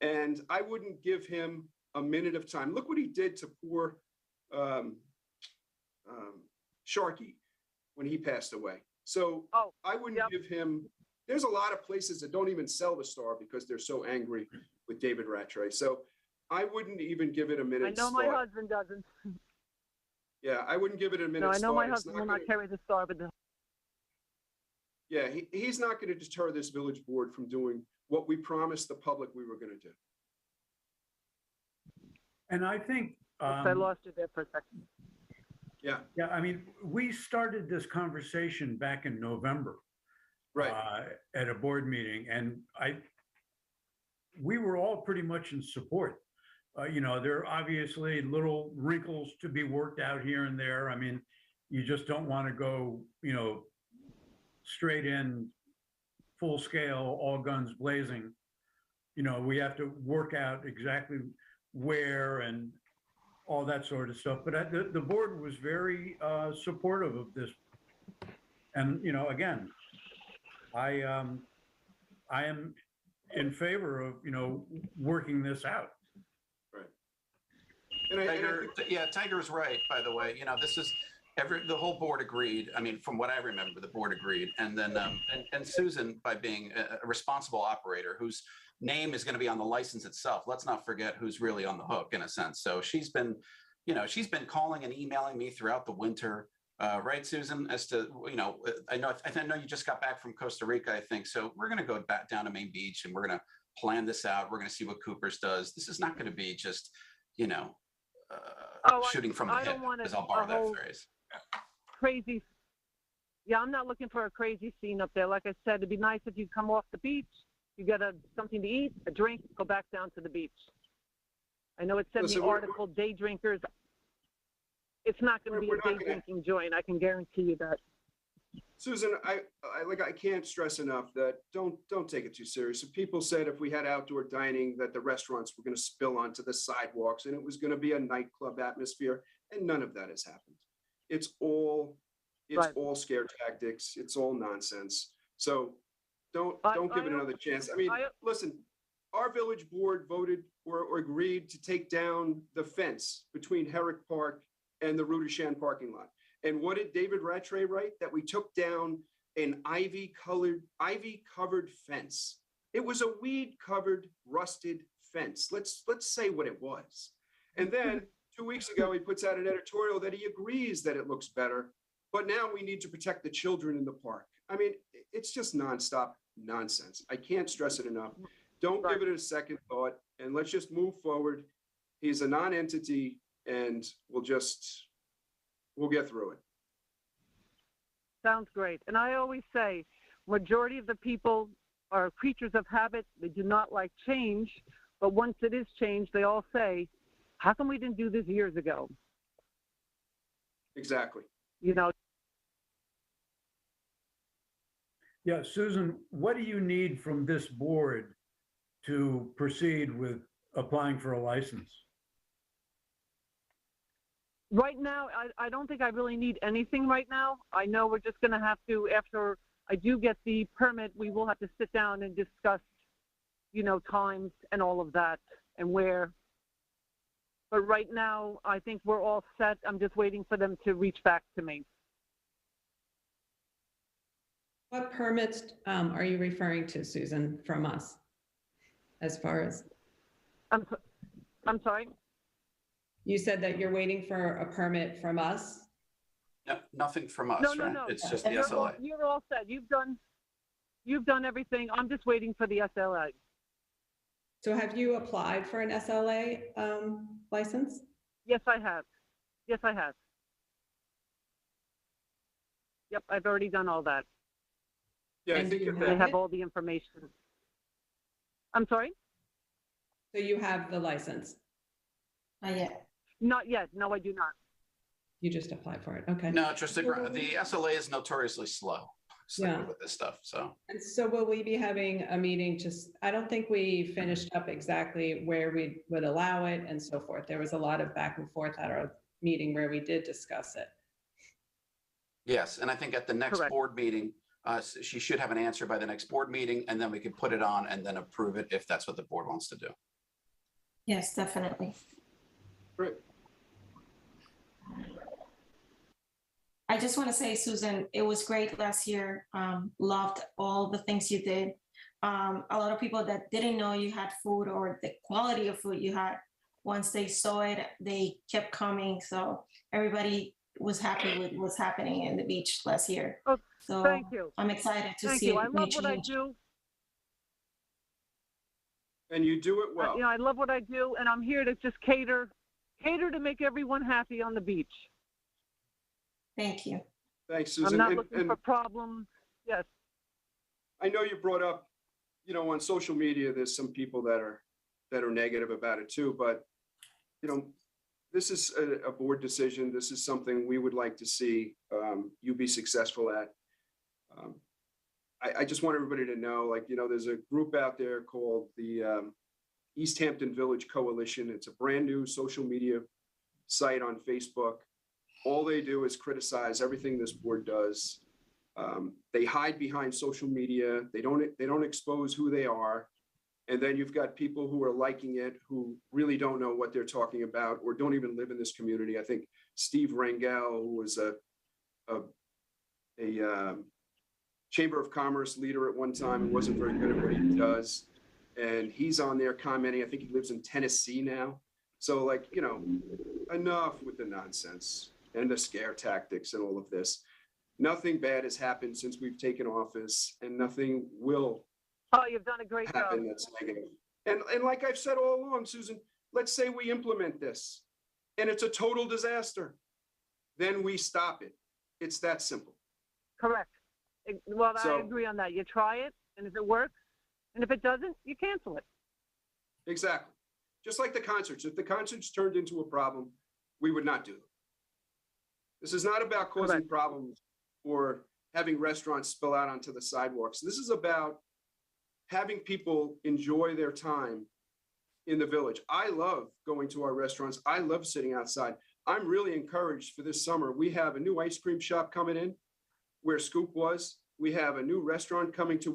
And I wouldn't give him a minute of time. Look what he did to poor Sharkey when he passed away. So I wouldn't give him there's a lot of places that don't even sell the Star because they're so angry with David Rattray. So I wouldn't even give it a I minute's know my thought. husband doesn't. Yeah, I wouldn't give it a No, minute's I know thought. my It's husband will not not gonna- carry the Star, but Yeah, he's not going to deter this village board from doing what we promised the public we were going to do. And I think, I lost you there for a second. Yeah, yeah, I mean, we started this conversation back in November. right. At a board meeting, and we were all pretty much in support. You know, there are obviously little wrinkles to be worked out here and there. I mean, you just don't want to go, you know, straight in, full scale, all guns blazing. You know, we have to work out exactly where and all that sort of stuff. But the board was very supportive of this. And, you know, again, I am in favor of, you know, working this out. Right. And I Tiger, yeah, Tiger's right, by the way. You know, this is the whole board agreed. I mean, from what I remember, the board agreed. And then, and Susan, by being a responsible operator whose name is going to be on the license itself, let's not forget who's really on the hook in a sense. So she's been, you know, she's been calling and emailing me throughout the winter. Right, Susan, as to, you know, I know you just got back from Costa Rica, I think. So we're going to go back down to Main Beach and we're going to plan this out. We're going to see what Cooper's does. This is not going to be just, you know, shooting from the hip, as I'll borrow that phrase. Crazy. Yeah, I'm not looking for a crazy scene up there. Like I said, it'd be nice if you come off the beach, you get something to eat, a drink, go back down to the beach. I know it said in the article, day drinkers. It's not going to be a day drinking joint. I can guarantee you that. Susan, I can't stress enough that don't take it too serious. If people said if we had outdoor dining that the restaurants were going to spill onto the sidewalks and it was going to be a nightclub atmosphere, and none of that has happened. It's all scare tactics. It's all nonsense. So don't give it another chance. I mean, listen, our village board voted or agreed to take down the fence between Herrick Park and the Rue de Chan parking lot. And what did David Rattray write? That we took down an ivy-covered fence. It was a weed-covered, rusted fence. Let's say what it was. And then 2 weeks ago, he puts out an editorial that he agrees that it looks better, but now we need to protect the children in the park. I mean, it's just nonstop nonsense. I can't stress it enough. Don't give it a second thought, and let's just move forward. He's a non-entity, and we'll get through it. Sounds great. And I always say, majority of the people are creatures of habit. They do not like change. But once it is changed, they all say, how come we didn't do this years ago? Exactly. You know. Yeah, Susan, what do you need from this board to proceed with applying for a license? Right now, I don't think I really need anything right now. I know we're just going to have to, after I do get the permit, we will have to sit down and discuss, you know, times and all of that and where. But right now, I think we're all set. I'm just waiting for them to reach back to me. What permits are you referring to, Susan, from us? As far as? I'm sorry? You said that you're waiting for a permit from us? No, nothing from us, No. right? It's just the SLA. You're all set. You've done everything. I'm just waiting for the SLA. So have you applied for an SLA license? Yes, I have. Yes, I have. Yep, I've already done all that. Yeah, I think they have all the information. I'm sorry? So you have the license? Not yet. Not yet. No, I do not. You just applied for it. Okay. No, just the SLA is notoriously slow with this stuff. So. And so will we be having a meeting? I don't think we finished up exactly where we would allow it and so forth. There was a lot of back and forth at our meeting where we did discuss it. Yes, and I think at the next board meeting, she should have an answer by the next board meeting, and then we can put it on and then approve it if that's what the board wants to do. Yes, definitely. Great. I just want to say, Susan, it was great last year. Loved all the things you did. A lot of people that didn't know you had food or the quality of food you had, once they saw it, they kept coming. So everybody was happy with what's happening in the beach last year. Oh, So thank you. I'm excited to Thank see you. it I love what I change. do. And you do it well. You know, I love what I do, and I'm here to just cater to make everyone happy on the beach. Thank you. Thanks, Susan. I'm not And- looking and- for problems. Yes. I know you brought up, on social media, there's some people that are negative about it too, but, this is a board decision. This is something we would like to see you be successful at. I just want everybody to know, there's a group out there called the East Hampton Village Coalition. It's a brand new social media site on Facebook. All they do is criticize everything this board does. They hide behind social media. They don't expose who they are. And then you've got people who are liking it, who really don't know what they're talking about or don't even live in this community. I think Steve Rangel, who was a Chamber of Commerce leader at one time and wasn't very good at what he does. And he's on there commenting. I think he lives in Tennessee now. So enough with the nonsense and the scare tactics and all of this. Nothing bad has happened since we've taken office, and nothing will Oh, you've done a great job. happen that's negative. And like I've said all along, Susan, let's say we implement this and it's a total disaster. Then we stop it. It's that simple. Correct. Well, So- I agree on that. You try it, and if it works, and if it doesn't, you cancel it. Exactly. Just like the concerts. If the concerts turned into a problem, we would not do them. This is not about causing Correct. problems or having restaurants spill out onto the sidewalks. This is about having people enjoy their time in the village. I love going to our restaurants. I love sitting outside. I'm really encouraged for this summer. We have a new ice cream shop coming in where Scoop was. We have a new restaurant coming to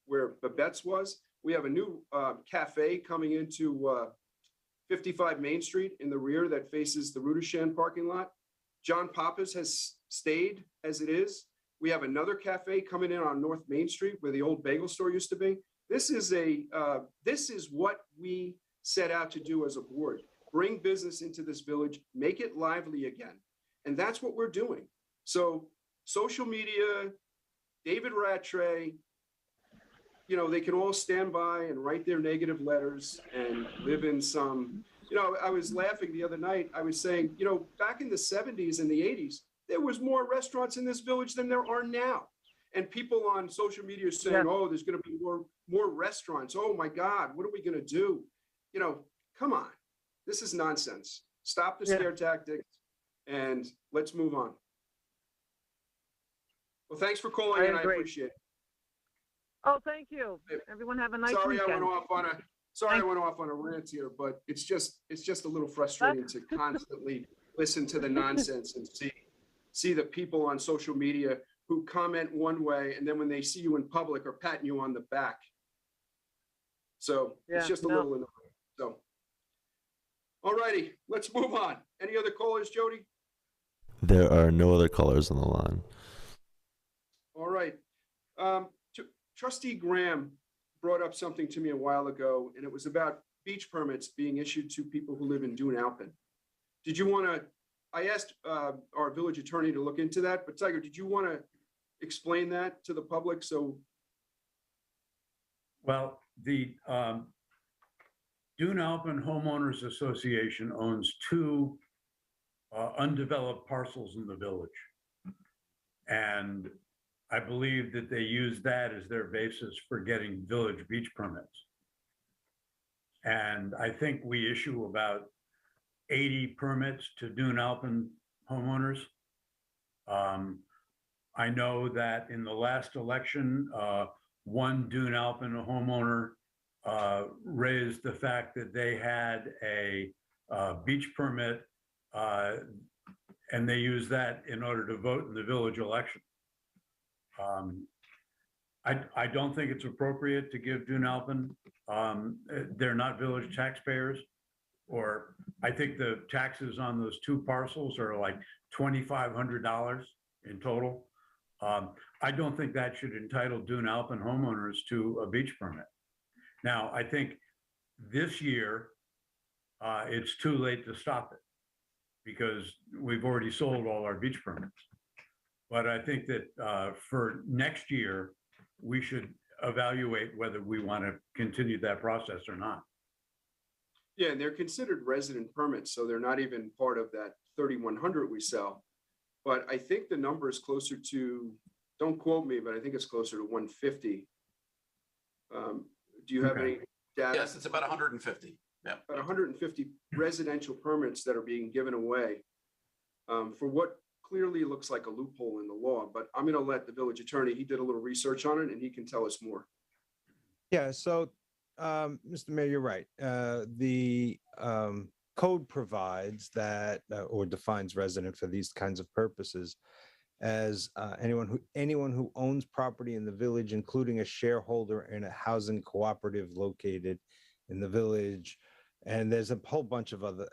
where Babette's was. We have a new cafe coming into 55 Main Street in the rear that faces the Rudishan parking lot. John Papa's has stayed as it is. We have another cafe coming in on North Main Street where the old bagel store used to be. This is what we set out to do as a board. Bring business into this village, make it lively again. And that's what we're doing. So social media, David Rattray, they can all stand by and write their negative letters and live in some, I was laughing the other night. I was saying, back in the 70s and the 80s, there was more restaurants in this village than there are now. And people on social media are saying, Yeah. oh, there's going to be more restaurants. Oh my God, what are we going to do? Come on. This is nonsense. Stop the Yeah. scare tactics and let's move on. Well, thanks for calling in. I agree. appreciate it. Oh, thank you. Everyone have a nice Sorry weekend. I went off on a rant here, but it's just a little frustrating to constantly listen to the nonsense and see the people on social media who comment one way and then when they see you in public are patting you on the back. So it's Yeah, just a no. little annoying. So, all righty, let's move on. Any other callers, Jody? There are no other callers on the line. All right. Trustee Graham brought up something to me a while ago, and it was about beach permits being issued to people who live in Dune Alpin. Did you want to, I asked our village attorney to look into that, but Tiger, did you want to explain that to the public? Well, the Dune Alpin Homeowners Association owns two undeveloped parcels in the village. And I believe that they use that as their basis for getting village beach permits. And I think we issue about 80 permits to Dune Alpin homeowners. I know that in the last election, one Dune Alpin homeowner raised the fact that they had a beach permit and they used that in order to vote in the village election. I don't think it's appropriate to give Dune Alpin. They're not village taxpayers, or I think the taxes on those two parcels are like $2,500. in total. I don't think that should entitle Dune Alpine homeowners to a beach permit. Now, I think this year, it's too late to stop it because we've already sold all our beach permits. But I think that for next year, we should evaluate whether we want to continue that process or not. Yeah, and they're considered resident permits, so they're not even part of that 3,100 we sell. But I think the number is closer to, don't quote me, but I think it's closer to 150. Do you have any data? Yes, it's about 150. Yeah. About 150 residential permits that are being given away for what clearly looks like a loophole in the law. But I'm going to let the village attorney, he did a little research on it and he can tell us more. Yeah, so, Mr. Mayor, you're right. The code provides that, or defines resident for these kinds of purposes as anyone who owns property in the village, including a shareholder in a housing cooperative located in the village. And there's a whole bunch of other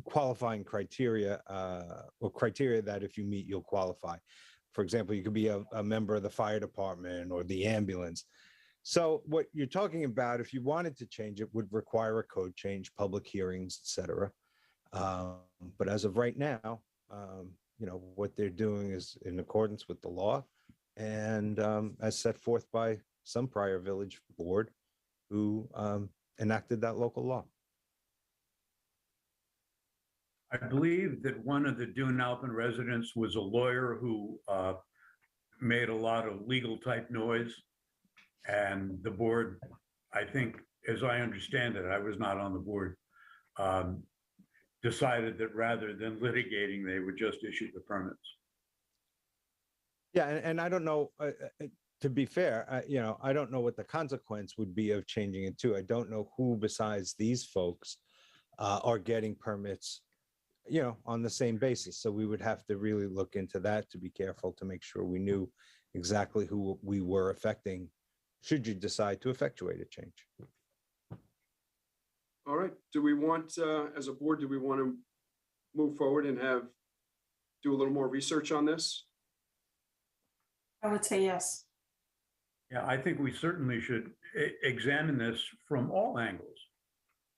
qualifying criteria or criteria that if you meet, you'll qualify. For example, you could be a member of the fire department or the ambulance. So what you're talking about, if you wanted to change it, would require a code change, public hearings, et cetera. But as of right now, what they're doing is in accordance with the law and as set forth by some prior village board who enacted that local law. I believe that one of the Dune Alpine residents was a lawyer who made a lot of legal type noise. And the board, I think, as I understand it, I was not on the board, decided that rather than litigating, they would just issue the permits. Yeah, and I don't know, to be fair, I don't know what the consequence would be of changing it too. I don't know who besides these folks are getting permits, on the same basis. So we would have to really look into that to be careful to make sure we knew exactly who we were affecting should you decide to effectuate a change. All right. Do we want, as a board, do we want to move forward and do a little more research on this? I would say yes. Yeah, I think we certainly should examine this from all angles,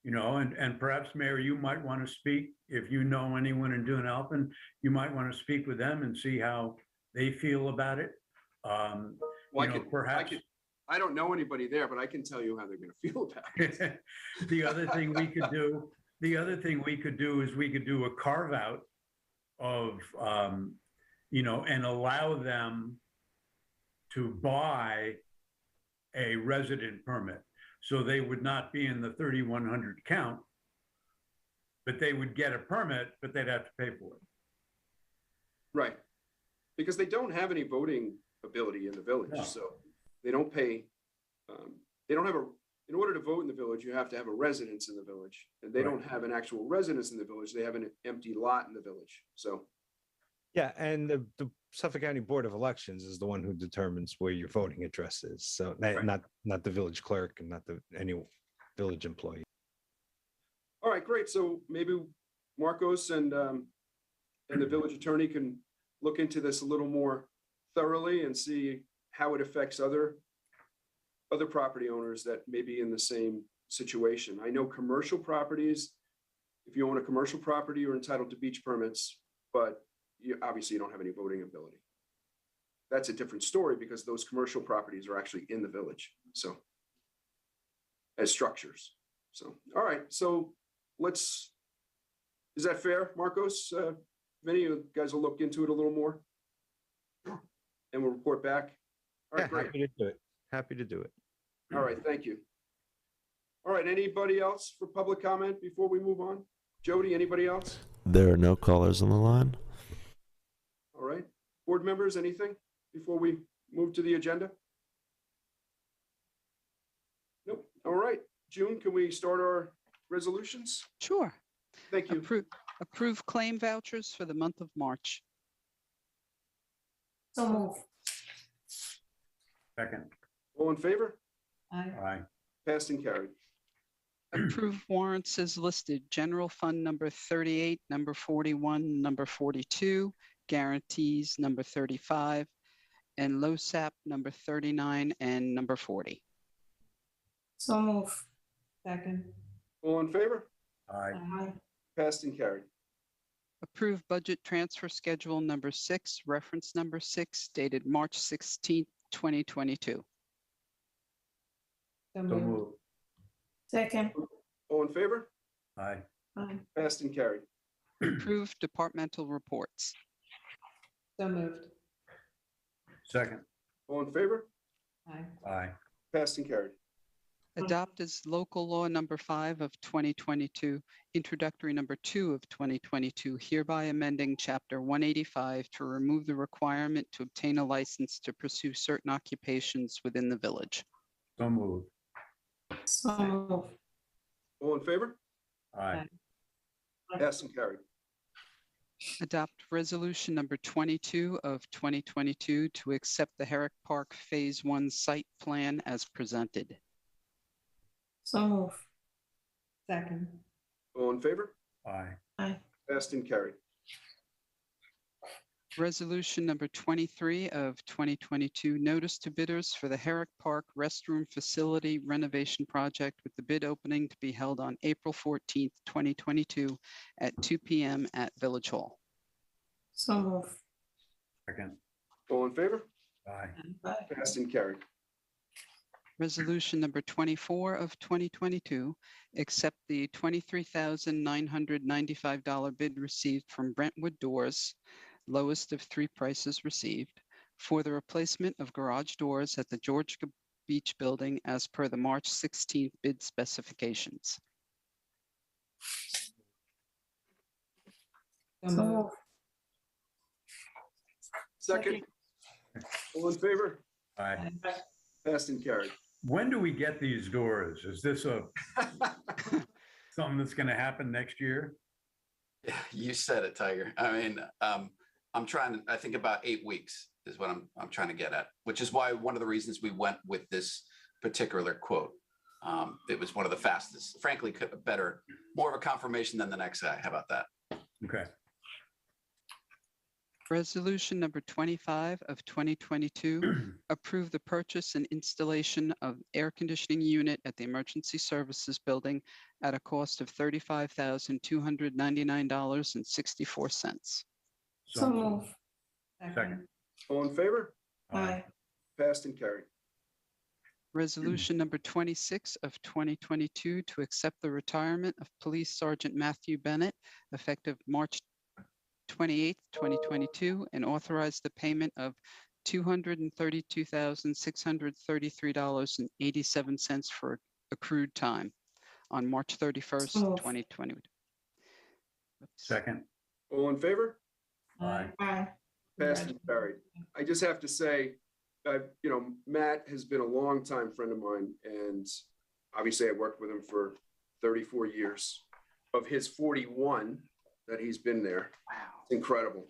and perhaps, Mayor, you might want to speak. If you know anyone in Dune Alpine, you might want to speak with them and see how they feel about it. Perhaps. I don't know anybody there, but I can tell you how they're going to feel about it. The other thing we could do is we could do a carve out of, and allow them to buy a resident permit. So they would not be in the 3,100 count, but they would get a permit, but they'd have to pay for it. Right. Because they don't have any voting ability in the village. No. So they don't pay, in order to vote in the village, you have to have a residence in the village. And they don't have an actual residence in the village. They have an empty lot in the village. So. Yeah, and the Suffolk County Board of Elections is the one who determines where your voting address is. So not the village clerk and not any village employee. All right, great. So maybe Marcos and the village attorney can look into this a little more thoroughly and see how it affects other property owners that may be in the same situation. I know commercial properties, if you own a commercial property, you're entitled to beach permits, but you obviously don't have any voting ability. That's a different story because those commercial properties are actually in the village. So as structures. So, all right. So is that fair, Marcos? Many of you guys will look into it a little more and we'll report back. All right, great. Happy to do it. Happy to do it. All right, thank you. All right, anybody else for public comment before we move on? Jody, anybody else? There are no callers on the line. All right, board members, anything before we move to the agenda? Nope. All right, June, can we start our resolutions? Sure. Thank you. Approve claim vouchers for the month of March. So move. Second. All in favor? Aye. Aye. Passed and carried. Approve warrants as listed. General Fund number 38, number 41, number 42, guarantees number 35, and LoSAP number 39 and number 40. So move. Second. All in favor? Aye. Aye. Passed and carried. Approve budget transfer schedule number 6, reference number 6, dated March 16th, 2022. So So moved. move. Second. All in favor? Aye. Aye. Passed and carried. Approve departmental reports. So moved. Second. All in favor? Aye. Aye. Passed and carried. Adopt as local law number 5 of 2022, introductory number 2 of 2022, hereby amending chapter 185 to remove the requirement to obtain a license to pursue certain occupations within the village. So move. So move. All in favor? Aye. Passed and carried. Adopt resolution number 22 of 2022 to accept the Herrick Park Phase 1 site plan as presented. So move. Second. All in favor? Aye. Aye. Passed and carried. Resolution number 23 of 2022, notice to bidders for the Herrick Park restroom facility renovation project with the bid opening to be held on April 14th, 2022 at 2 p.m. at Village Hall. So move. Second. All in favor? Aye. Aye. Passed and carried. Resolution number 24 of 2022, accept the $23,995 bid received from Brentwood Doors, lowest of 3 prices received, for the replacement of garage doors at the George Beach Building as per the March 16th bid specifications. So So moved. move. Second. All in favor? Aye. Passed and carried. When do we get these doors? Is this something that's going to happen next year? Yeah, you said it, Tiger. I mean, I think about 8 weeks is what I'm trying to get at, which is why one of the reasons we went with this particular quote. It was one of the fastest, frankly, better, more of a confirmation than the next guy. How about that? Okay. Resolution number 25 of 2022, approve the purchase and installation of air conditioning unit at the Emergency Services Building at a cost of $35,299.64. So move. Second. All in favor? Aye. Passed and carried. Resolution number 26 of 2022 to accept the retirement of Police Sergeant Matthew Bennett effective March 28th, 2022, and authorize the payment of $232,633.87 for accrued time on March 31st, Move. 2020. Second. All in favor? Aye. Aye. Passed and carried. I just have to say, Matt has been a longtime friend of mine, and obviously I worked with him for 34 years. Of his 41 that he's been there. Wow. It's incredible.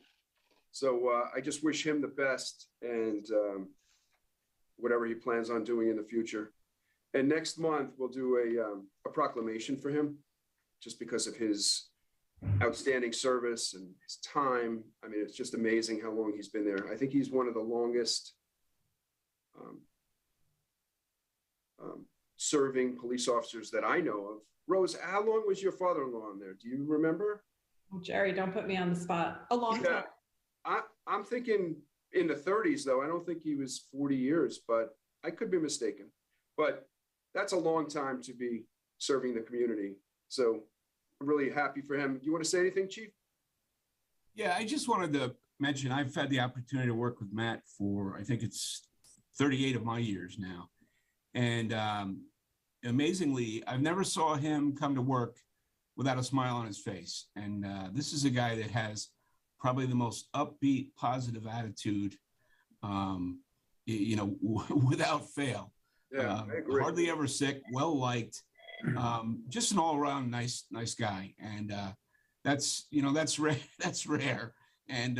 So I just wish him the best and whatever he plans on doing in the future. And next month, we'll do a proclamation for him just because of his outstanding service and his time. I mean, it's just amazing how long he's been there. I think he's one of the longest serving police officers that I know of. Rose, how long was your father-in-law on there? Do you remember? Oh, Jerry, don't put me on the spot. A long time. I'm thinking in the 30s, though. I don't think he was 40 years, but I could be mistaken. But that's a long time to be serving the community. So I'm really happy for him. You want to say anything, Chief? Yeah, I just wanted to mention I've had the opportunity to work with Matt for, I think it's 38 of my years now. And amazingly, I've never saw him come to work without a smile on his face. And this is a guy that has probably the most upbeat, positive attitude, without fail. Yeah, I agree. Hardly ever sick, well-liked, just an all-around nice guy. And that's rare. That's rare. And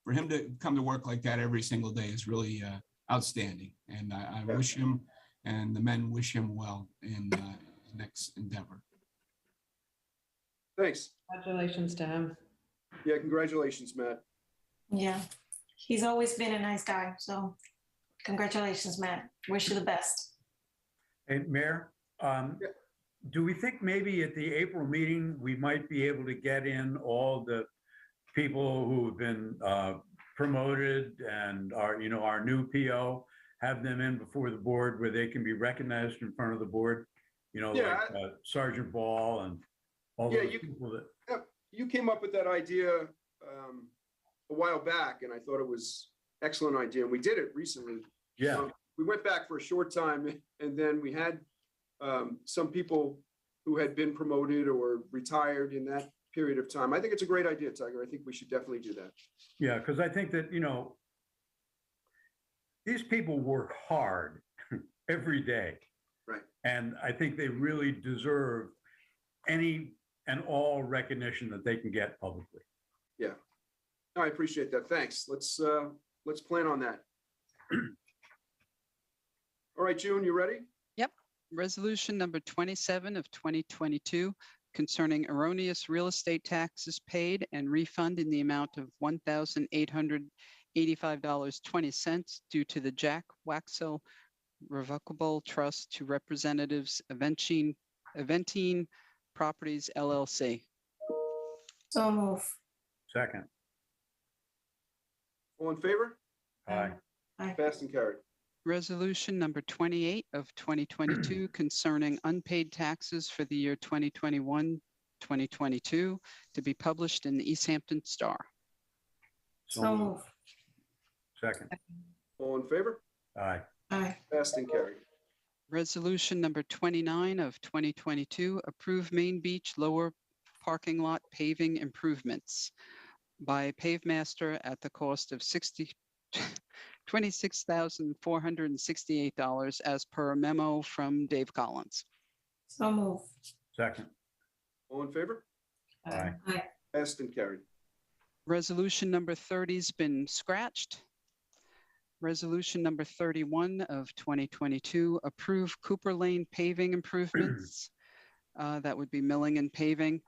for him to come to work like that every single day is really outstanding. And I wish him and the men wish him well in his next endeavor. Thanks. Congratulations to him. Yeah, congratulations, Matt. Yeah, he's always been a nice guy. So congratulations, Matt. Wish you the best. Hey, Mayor, do we think maybe at the April meeting, we might be able to get in all the people who have been promoted and our new PO, have them in before the board where they can be recognized in front of the board? Yeah, like Sergeant Ball and all Yeah, those you- people that, Yep, you came up with that idea a while back, and I thought it was excellent idea, and we did it recently. yeah. We went back for a short time, and then we had some people who had been promoted or retired in that period of time. I think it's a great idea, Tiger. I think we should definitely do that. Yeah, because I think that, these people work hard every day. Right. And I think they really deserve any and all recognition that they can get publicly. Yeah. No, I appreciate that. Thanks. Let's plan on that. All right, June, you ready? Yep. Resolution number 27 of 2022 concerning erroneous real estate taxes paid and refund in the amount of $1,885.20 due to the Jack Waxel Revocable Trust to Representatives Aventine Properties LLC. So move. Second. All in favor? Aye. Aye. Passed and carried. Resolution number 28 of 2022 concerning unpaid taxes for the year 2021, 2022 to be published in the East Hampton Star. So move. Second. All in favor? Aye. Aye. Passed and carried. Resolution number 29 of 2022, approve Main Beach lower parking lot paving improvements by Pavemaster at the cost of $26,468 as per a memo from Dave Collins. So move. Second. All in favor? Aye. Aye. Passed and carried. Resolution number 30's been scratched. Resolution number 31 of 2022, approve Cooper Lane paving improvements. That would be milling and paving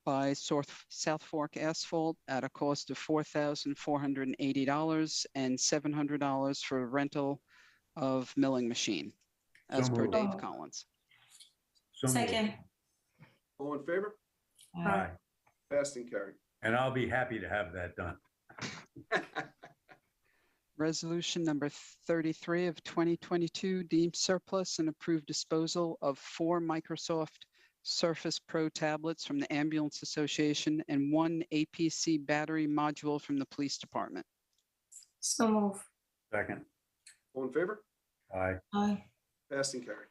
by South Fork Asphalt at a cost of $4,480 and $700 for rental of milling machine, as per moved. Dave Collins. So moved. Second. All in favor? Aye. Passed and carried. And I'll be happy to have that done. Resolution number 33 of 2022 deemed surplus and approved disposal of 4 Microsoft Surface Pro tablets from the Ambulance Association and 1 APC battery module from the Police Department. So move. Second. All in favor? Aye. Aye. Passed and carried.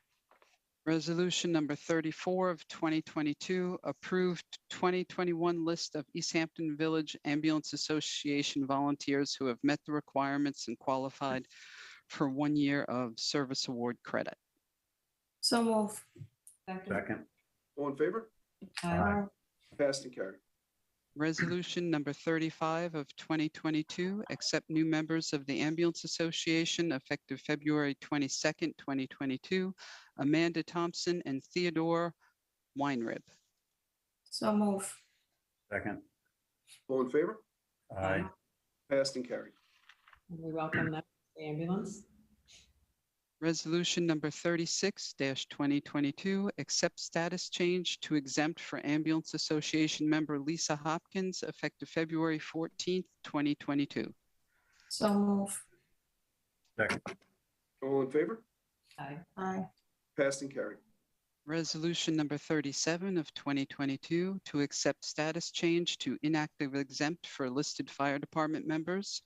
Resolution number 34 of 2022 approved 2021 list of East Hampton Village Ambulance Association volunteers who have met the requirements and qualified for 1 year of service award credit. So move. Second. All in favor? Aye. Passed and carried. Resolution number 35 of 2022, accept new members of the Ambulance Association effective February 22nd, 2022, Amanda Thompson and Theodore Weinrib. So move. Second. All in favor? Aye. Passed and carried. We welcome them to the ambulance. Resolution number 36-2022, accept status change to exempt for Ambulance Association member Lisa Hopkins effective February 14th, 2022. So move. Second. All in favor? Aye. Aye. Passed and carried. Resolution number 37 of 2022 to accept status change to inactive exempt for listed fire department members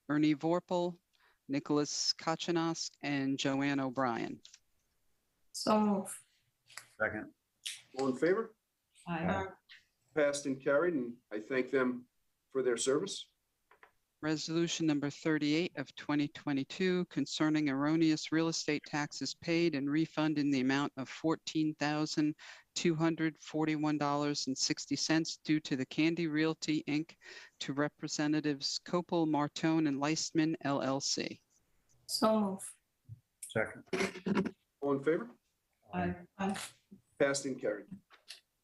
Ernie Vorpal, Nicholas Kachanos, and Joanne O'Brien. So move. Second. All in favor? Aye. Passed and carried, and I thank them for their service. Resolution number 38 of 2022 concerning erroneous real estate taxes paid and refund in the amount of $14,241.60 due to the Candy Realty, Inc. to Representatives Copel, Martone, and Leistman, LLC. So move. Second. All in favor? Aye. Passed and carried.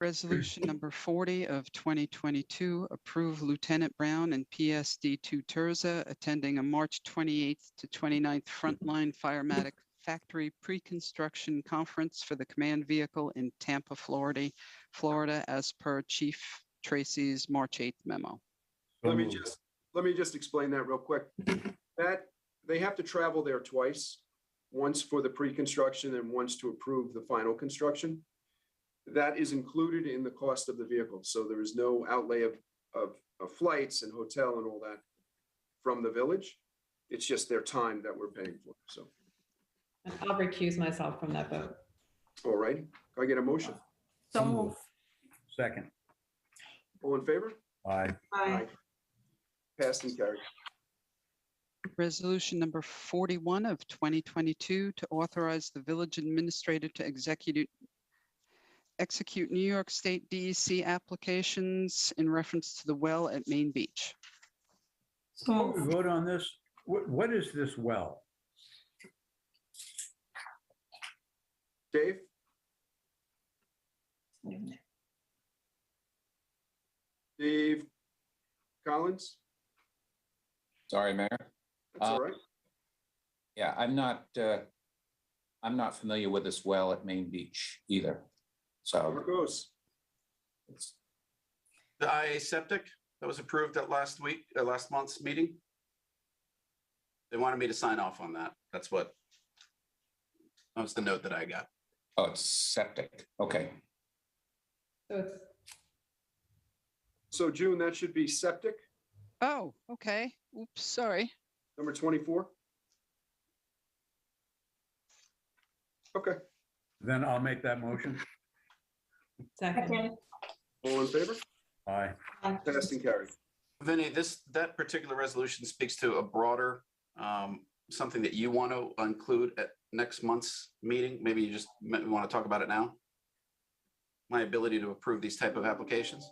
Resolution number 40 of 2022, approve Lieutenant Brown and PSD2 Terza attending a March 28th to 29th Frontline Firematic Factory Pre-Construction Conference for the command vehicle in Tampa, Florida, as per Chief Tracy's March 8th memo. Let me just explain that real quick. That, they have to travel there twice, once for the pre-construction and once to approve the final construction. That is included in the cost of the vehicle. So there is no outlay of flights and hotel and all that from the village. It's just their time that we're paying for. So, And I'll recuse myself from that vote. all right, can I get a motion? So move. Second. All in favor? Aye. Aye. Passed and carried. Resolution number 41 of 2022 to authorize the village administrator to execute New York State DEC applications in reference to the well at Main Beach. Before we vote on this, what is this well? Dave? Dave Collins? Sorry, Mayor. That's all right. Yeah, I'm not familiar with this well at Main Beach either. So There it goes. The IA septic that was approved at last month's meeting. They wanted me to sign off on that. That was the note that I got. oh, it's septic. Okay. So it's So June, that should be septic, Oh, okay. Oops, sorry. number 24. Okay, Then I'll make that motion. second. all in favor? Aye. Passed and carried. Vinny, that particular resolution speaks to a broader, something that you want to include at next month's meeting. Maybe you just want to talk about it now? My ability to approve these type of applications?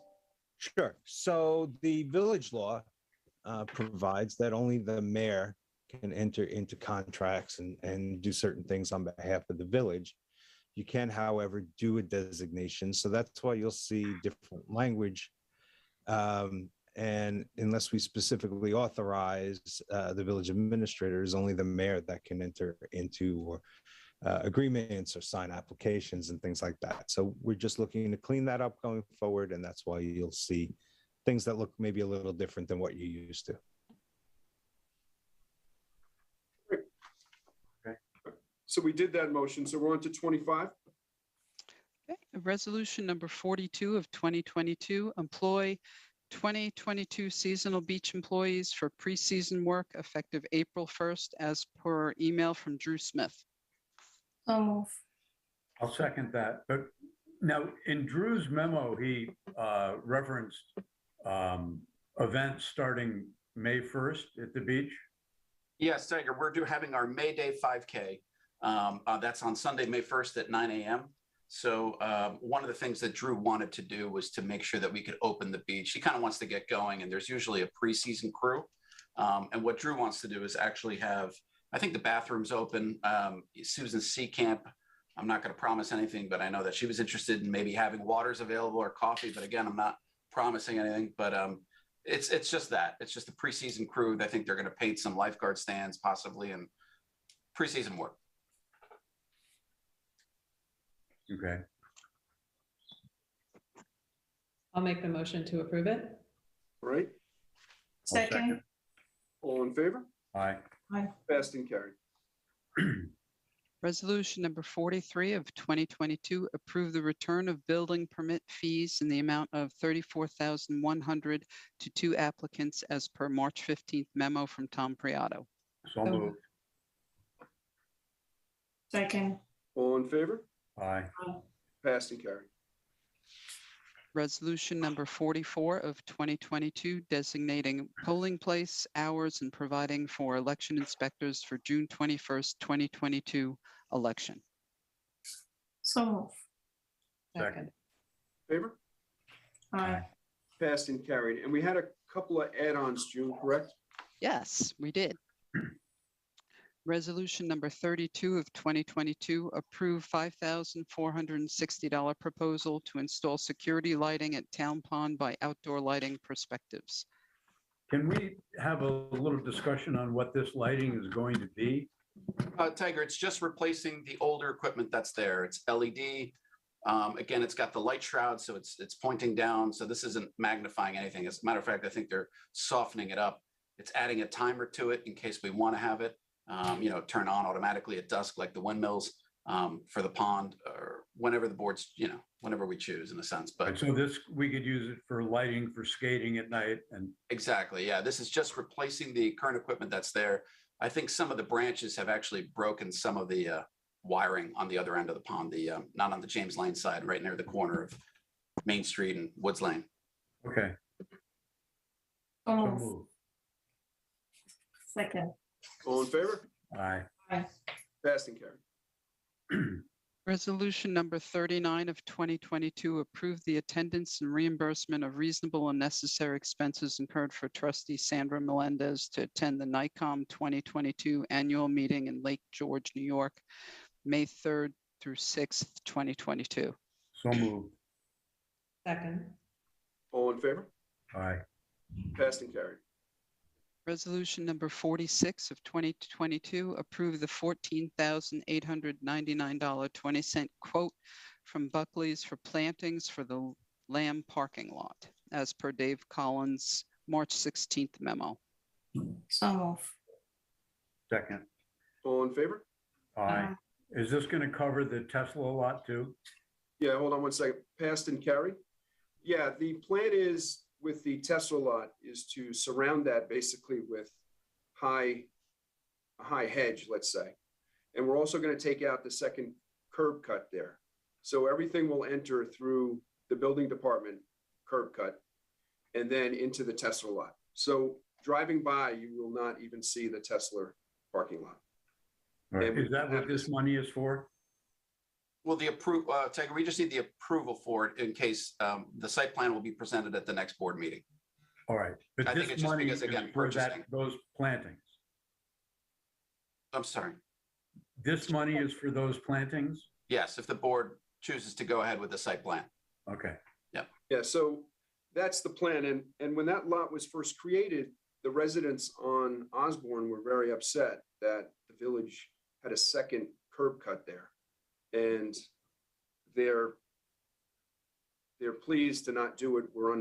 Sure. So the village law provides that only the mayor can enter into contracts and do certain things on behalf of the village. You can, however, do a designation. So that's why you'll see different language. And unless we specifically authorize the village administrators, only the mayor that can enter into agreements or sign applications and things like that. So we're just looking to clean that up going forward. And that's why you'll see things that look maybe a little different than what you used to. So we did that motion. So we're on to 25. Okay. Resolution number 42 of 2022, employ 2022 seasonal beach employees for preseason work effective April 1st as per email from Drew Smith. So move. I'll second that. But now in Drew's memo, he referenced events starting May 1st at the beach. Yes, Tiger, we're having our May Day 5K. That's on Sunday, May 1st at 9 a.m. So one of the things that Drew wanted to do was to make sure that we could open the beach. He kind of wants to get going, and there's usually a preseason crew. And what Drew wants to do is actually have, I think the bathrooms open. Susan Seacamp, I'm not going to promise anything, but I know that she was interested in maybe having waters available or coffee. But again, I'm not promising anything. But it's just that. It's just the preseason crew. I think they're going to paint some lifeguard stands possibly and preseason work. Okay. I'll make the motion to approve it. All right, Second. all in favor? Aye. Aye. Passed and carried. Resolution number 43 of 2022, approve the return of building permit fees in the amount of $34,100 to 2 applicants as per March 15th memo from Tom Priato. So moved. Second. All in favor? Aye. Passed and carried. Resolution number 44 of 2022, designating polling place hours and providing for election inspectors for June 21st, 2022 election. So move. Second. Favor? Aye. Passed and carried. And we had a couple of add-ons, June, correct? Yes, we did. Resolution number 32 of 2022, approve $5,460 proposal to install security lighting at Town Pond by Outdoor Lighting Perspectives. Can we have a little discussion on what this lighting is going to be? Tiger, it's just replacing the older equipment that's there. It's LED. Again, it's got the light shroud, so it's pointing down. So this isn't magnifying anything. As a matter of fact, I think they're softening it up. It's adding a timer to it in case we want to have it, turn on automatically at dusk, like the windmills for the pond, or whenever the boards, whenever we choose, in a sense. But So this, we could use it for lighting, for skating at night, and exactly, yeah. This is just replacing the current equipment that's there. I think some of the branches have actually broken some of the wiring on the other end of the pond, not on the James Lane side, right near the corner of Main Street and Woods Lane. okay. So So moved. move. Second. All in favor? Aye. Aye. Passed and carried. Resolution number 39 of 2022, approve the attendance and reimbursement of reasonable and necessary expenses incurred for trustee Sandra Melendez to attend the NICOM 2022 annual meeting in Lake George, New York, May 3rd through 6th, 2022. So moved. Second. All in favor? Aye. Passed and carried. Resolution number 46 of 2022, approve the $14,899.20 quote from Buckley's for plantings for the Lamb parking lot, as per Dave Collins' March 16th memo. So move. Second. All in favor? Aye. Is this going to cover the Tesla lot too? Yeah, hold on one second. Passed and carried. Yeah, the plan is with the Tesla lot is to surround that basically with a high hedge, let's say. And we're also going to take out the second curb cut there. So everything will enter through the building department curb cut and then into the Tesla lot. So driving by, you will not even see the Tesla parking lot. Right. Is that what this money is for? Well, Tiger, we just need the approval for it in case the site plan will be presented at the next board meeting. All right, but I think this it's just money because, is again, for purchasing. those plantings. I'm sorry. This money is for those plantings? Yes, if the board chooses to go ahead with the site plan. Okay. Yeah, so that's the plan. And when that lot was first created, the residents on Osborne were very upset that the village had a second curb cut there. And they're pleased to not do it. We're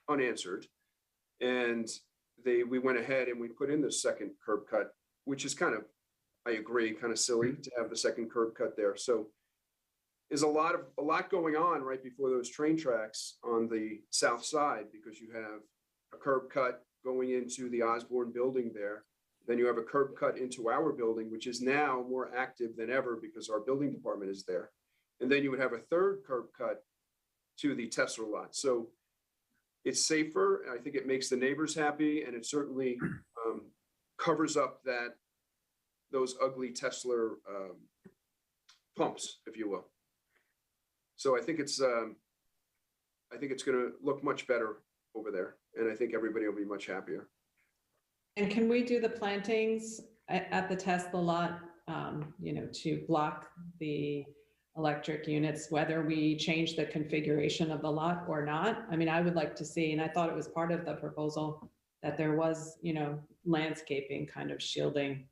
unanswered. And we went ahead and we put in the second curb cut, which is kind of, I agree, kind of silly to have the second curb cut there. So there's a lot going on right before those train tracks on the south side, because you have a curb cut going into the Osborne building there. Then you have a curb cut into our building, which is now more active than ever because our building department is there. And then you would have a third curb cut to the Tesla lot. So it's safer. I think it makes the neighbors happy, and it certainly covers up those ugly Tesla pumps, if you will. So I think it's going to look much better over there, and I think everybody will be much happier. And can we do the plantings at the Tesla lot, to block the electric units, whether we change the configuration of the lot or not? I mean, I would like to see, and I thought it was part of the proposal, that there was, landscaping kind of shielding,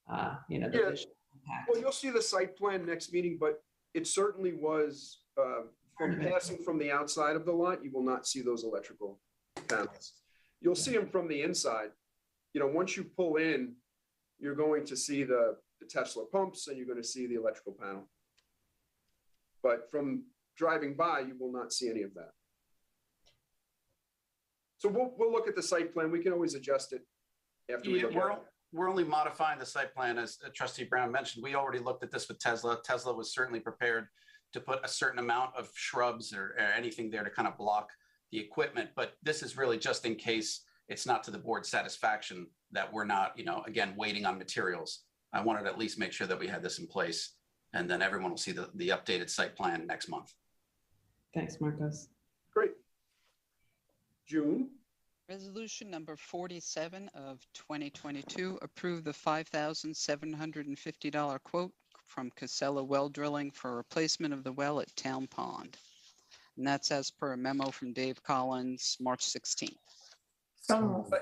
the visual impact. Well, you'll see the site plan next meeting, but it certainly was, from passing from the outside of the lot, you will not see those electrical panels. You'll see them from the inside. Once you pull in, you're going to see the Tesla pumps and you're going to see the electrical panel. But from driving by, you will not see any of that. So we'll look at the site plan. We can always adjust it after we look at it. We're only modifying the site plan, as Trustee Brown mentioned. We already looked at this with Tesla. Tesla was certainly prepared to put a certain amount of shrubs or anything there to kind of block the equipment. But this is really just in case it's not to the board's satisfaction that we're not, again, waiting on materials. I wanted to at least make sure that we had this in place, and then everyone will see the updated site plan next month. Thanks, Marcos. Great. June, Resolution number 47 of 2022, approve the $5,750 quote from Casella Well Drilling for replacement of the well at Town Pond. And that's as per a memo from Dave Collins, March 16th. So moved.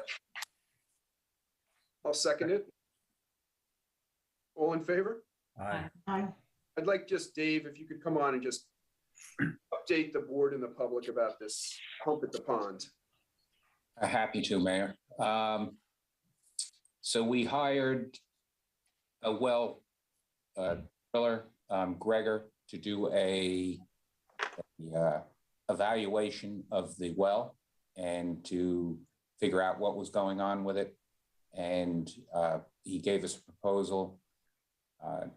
I'll second it. All in favor? Aye. Aye. I'd like just, Dave, if you could come on and just update the board and the public about this hump at the pond. Happy to, Mayor. So we hired a well driller, Gregor, to do a evaluation of the well and to figure out what was going on with it. And he gave us a proposal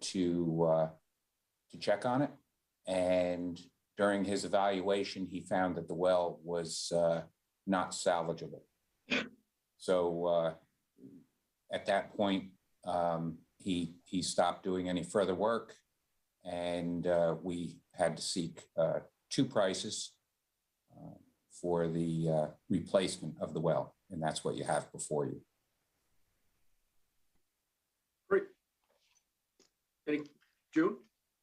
to check on it. And during his evaluation, he found that the well was not salvageable. So at that point, he stopped doing any further work, and we had to seek two prices for the replacement of the well, and that's what you have before you. Great. Any, June?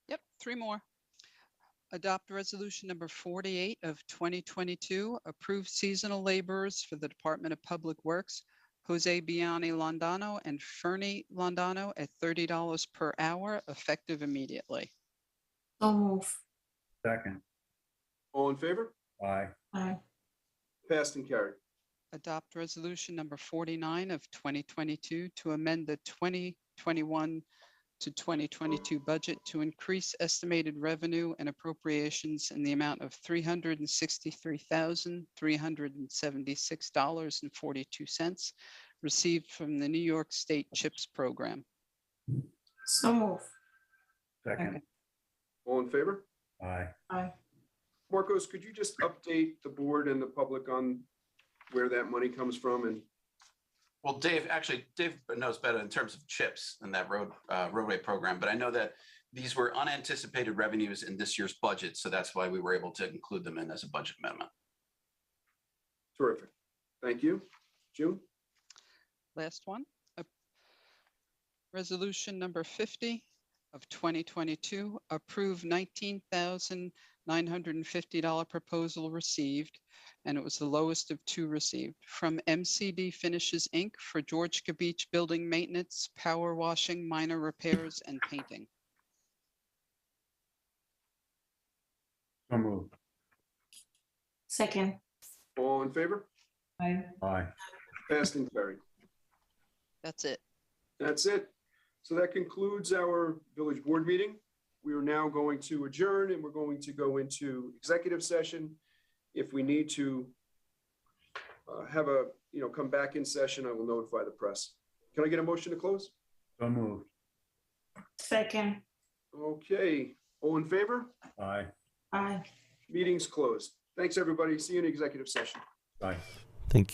Yep, three more. Adopt resolution number 48 of 2022, approve seasonal laborers for the Department of Public Works, Jose Biani Londano and Fernie Londano at $30 per hour, effective immediately. So move. Second. All in favor? Aye. Aye. Passed and carried. Adopt resolution number 49 of 2022 to amend the 2021 to 2022 budget to increase estimated revenue and appropriations in the amount of $363,376.42 received from the New York State CHIPS program. So move. Second. All in favor? Aye. Aye. Marcos, could you just update the board and the public on where that money comes from? And Well, Dave knows better in terms of CHIPS and that roadway program, but I know that these were unanticipated revenues in this year's budget, so that's why we were able to include them in as a budget amendment. terrific. Thank you. June? Last one. Resolution number 50 of 2022, approve $19,950 proposal received, and it was the lowest of two received, from MCD Finishes, Inc. for Georgia Beach building maintenance, power washing, minor repairs, and painting. So moved. Second. All in favor? Aye. Aye. Passed and carried. That's it. That's it. So that concludes our village board meeting. We are now going to adjourn and we're going to go into executive session. If we need to come back in session, I will notify the press. Can I get a motion to close? So moved. Second. Okay. All in favor? Aye. Aye. Meeting's closed. Thanks, everybody. See you in executive session. Bye. Thank you.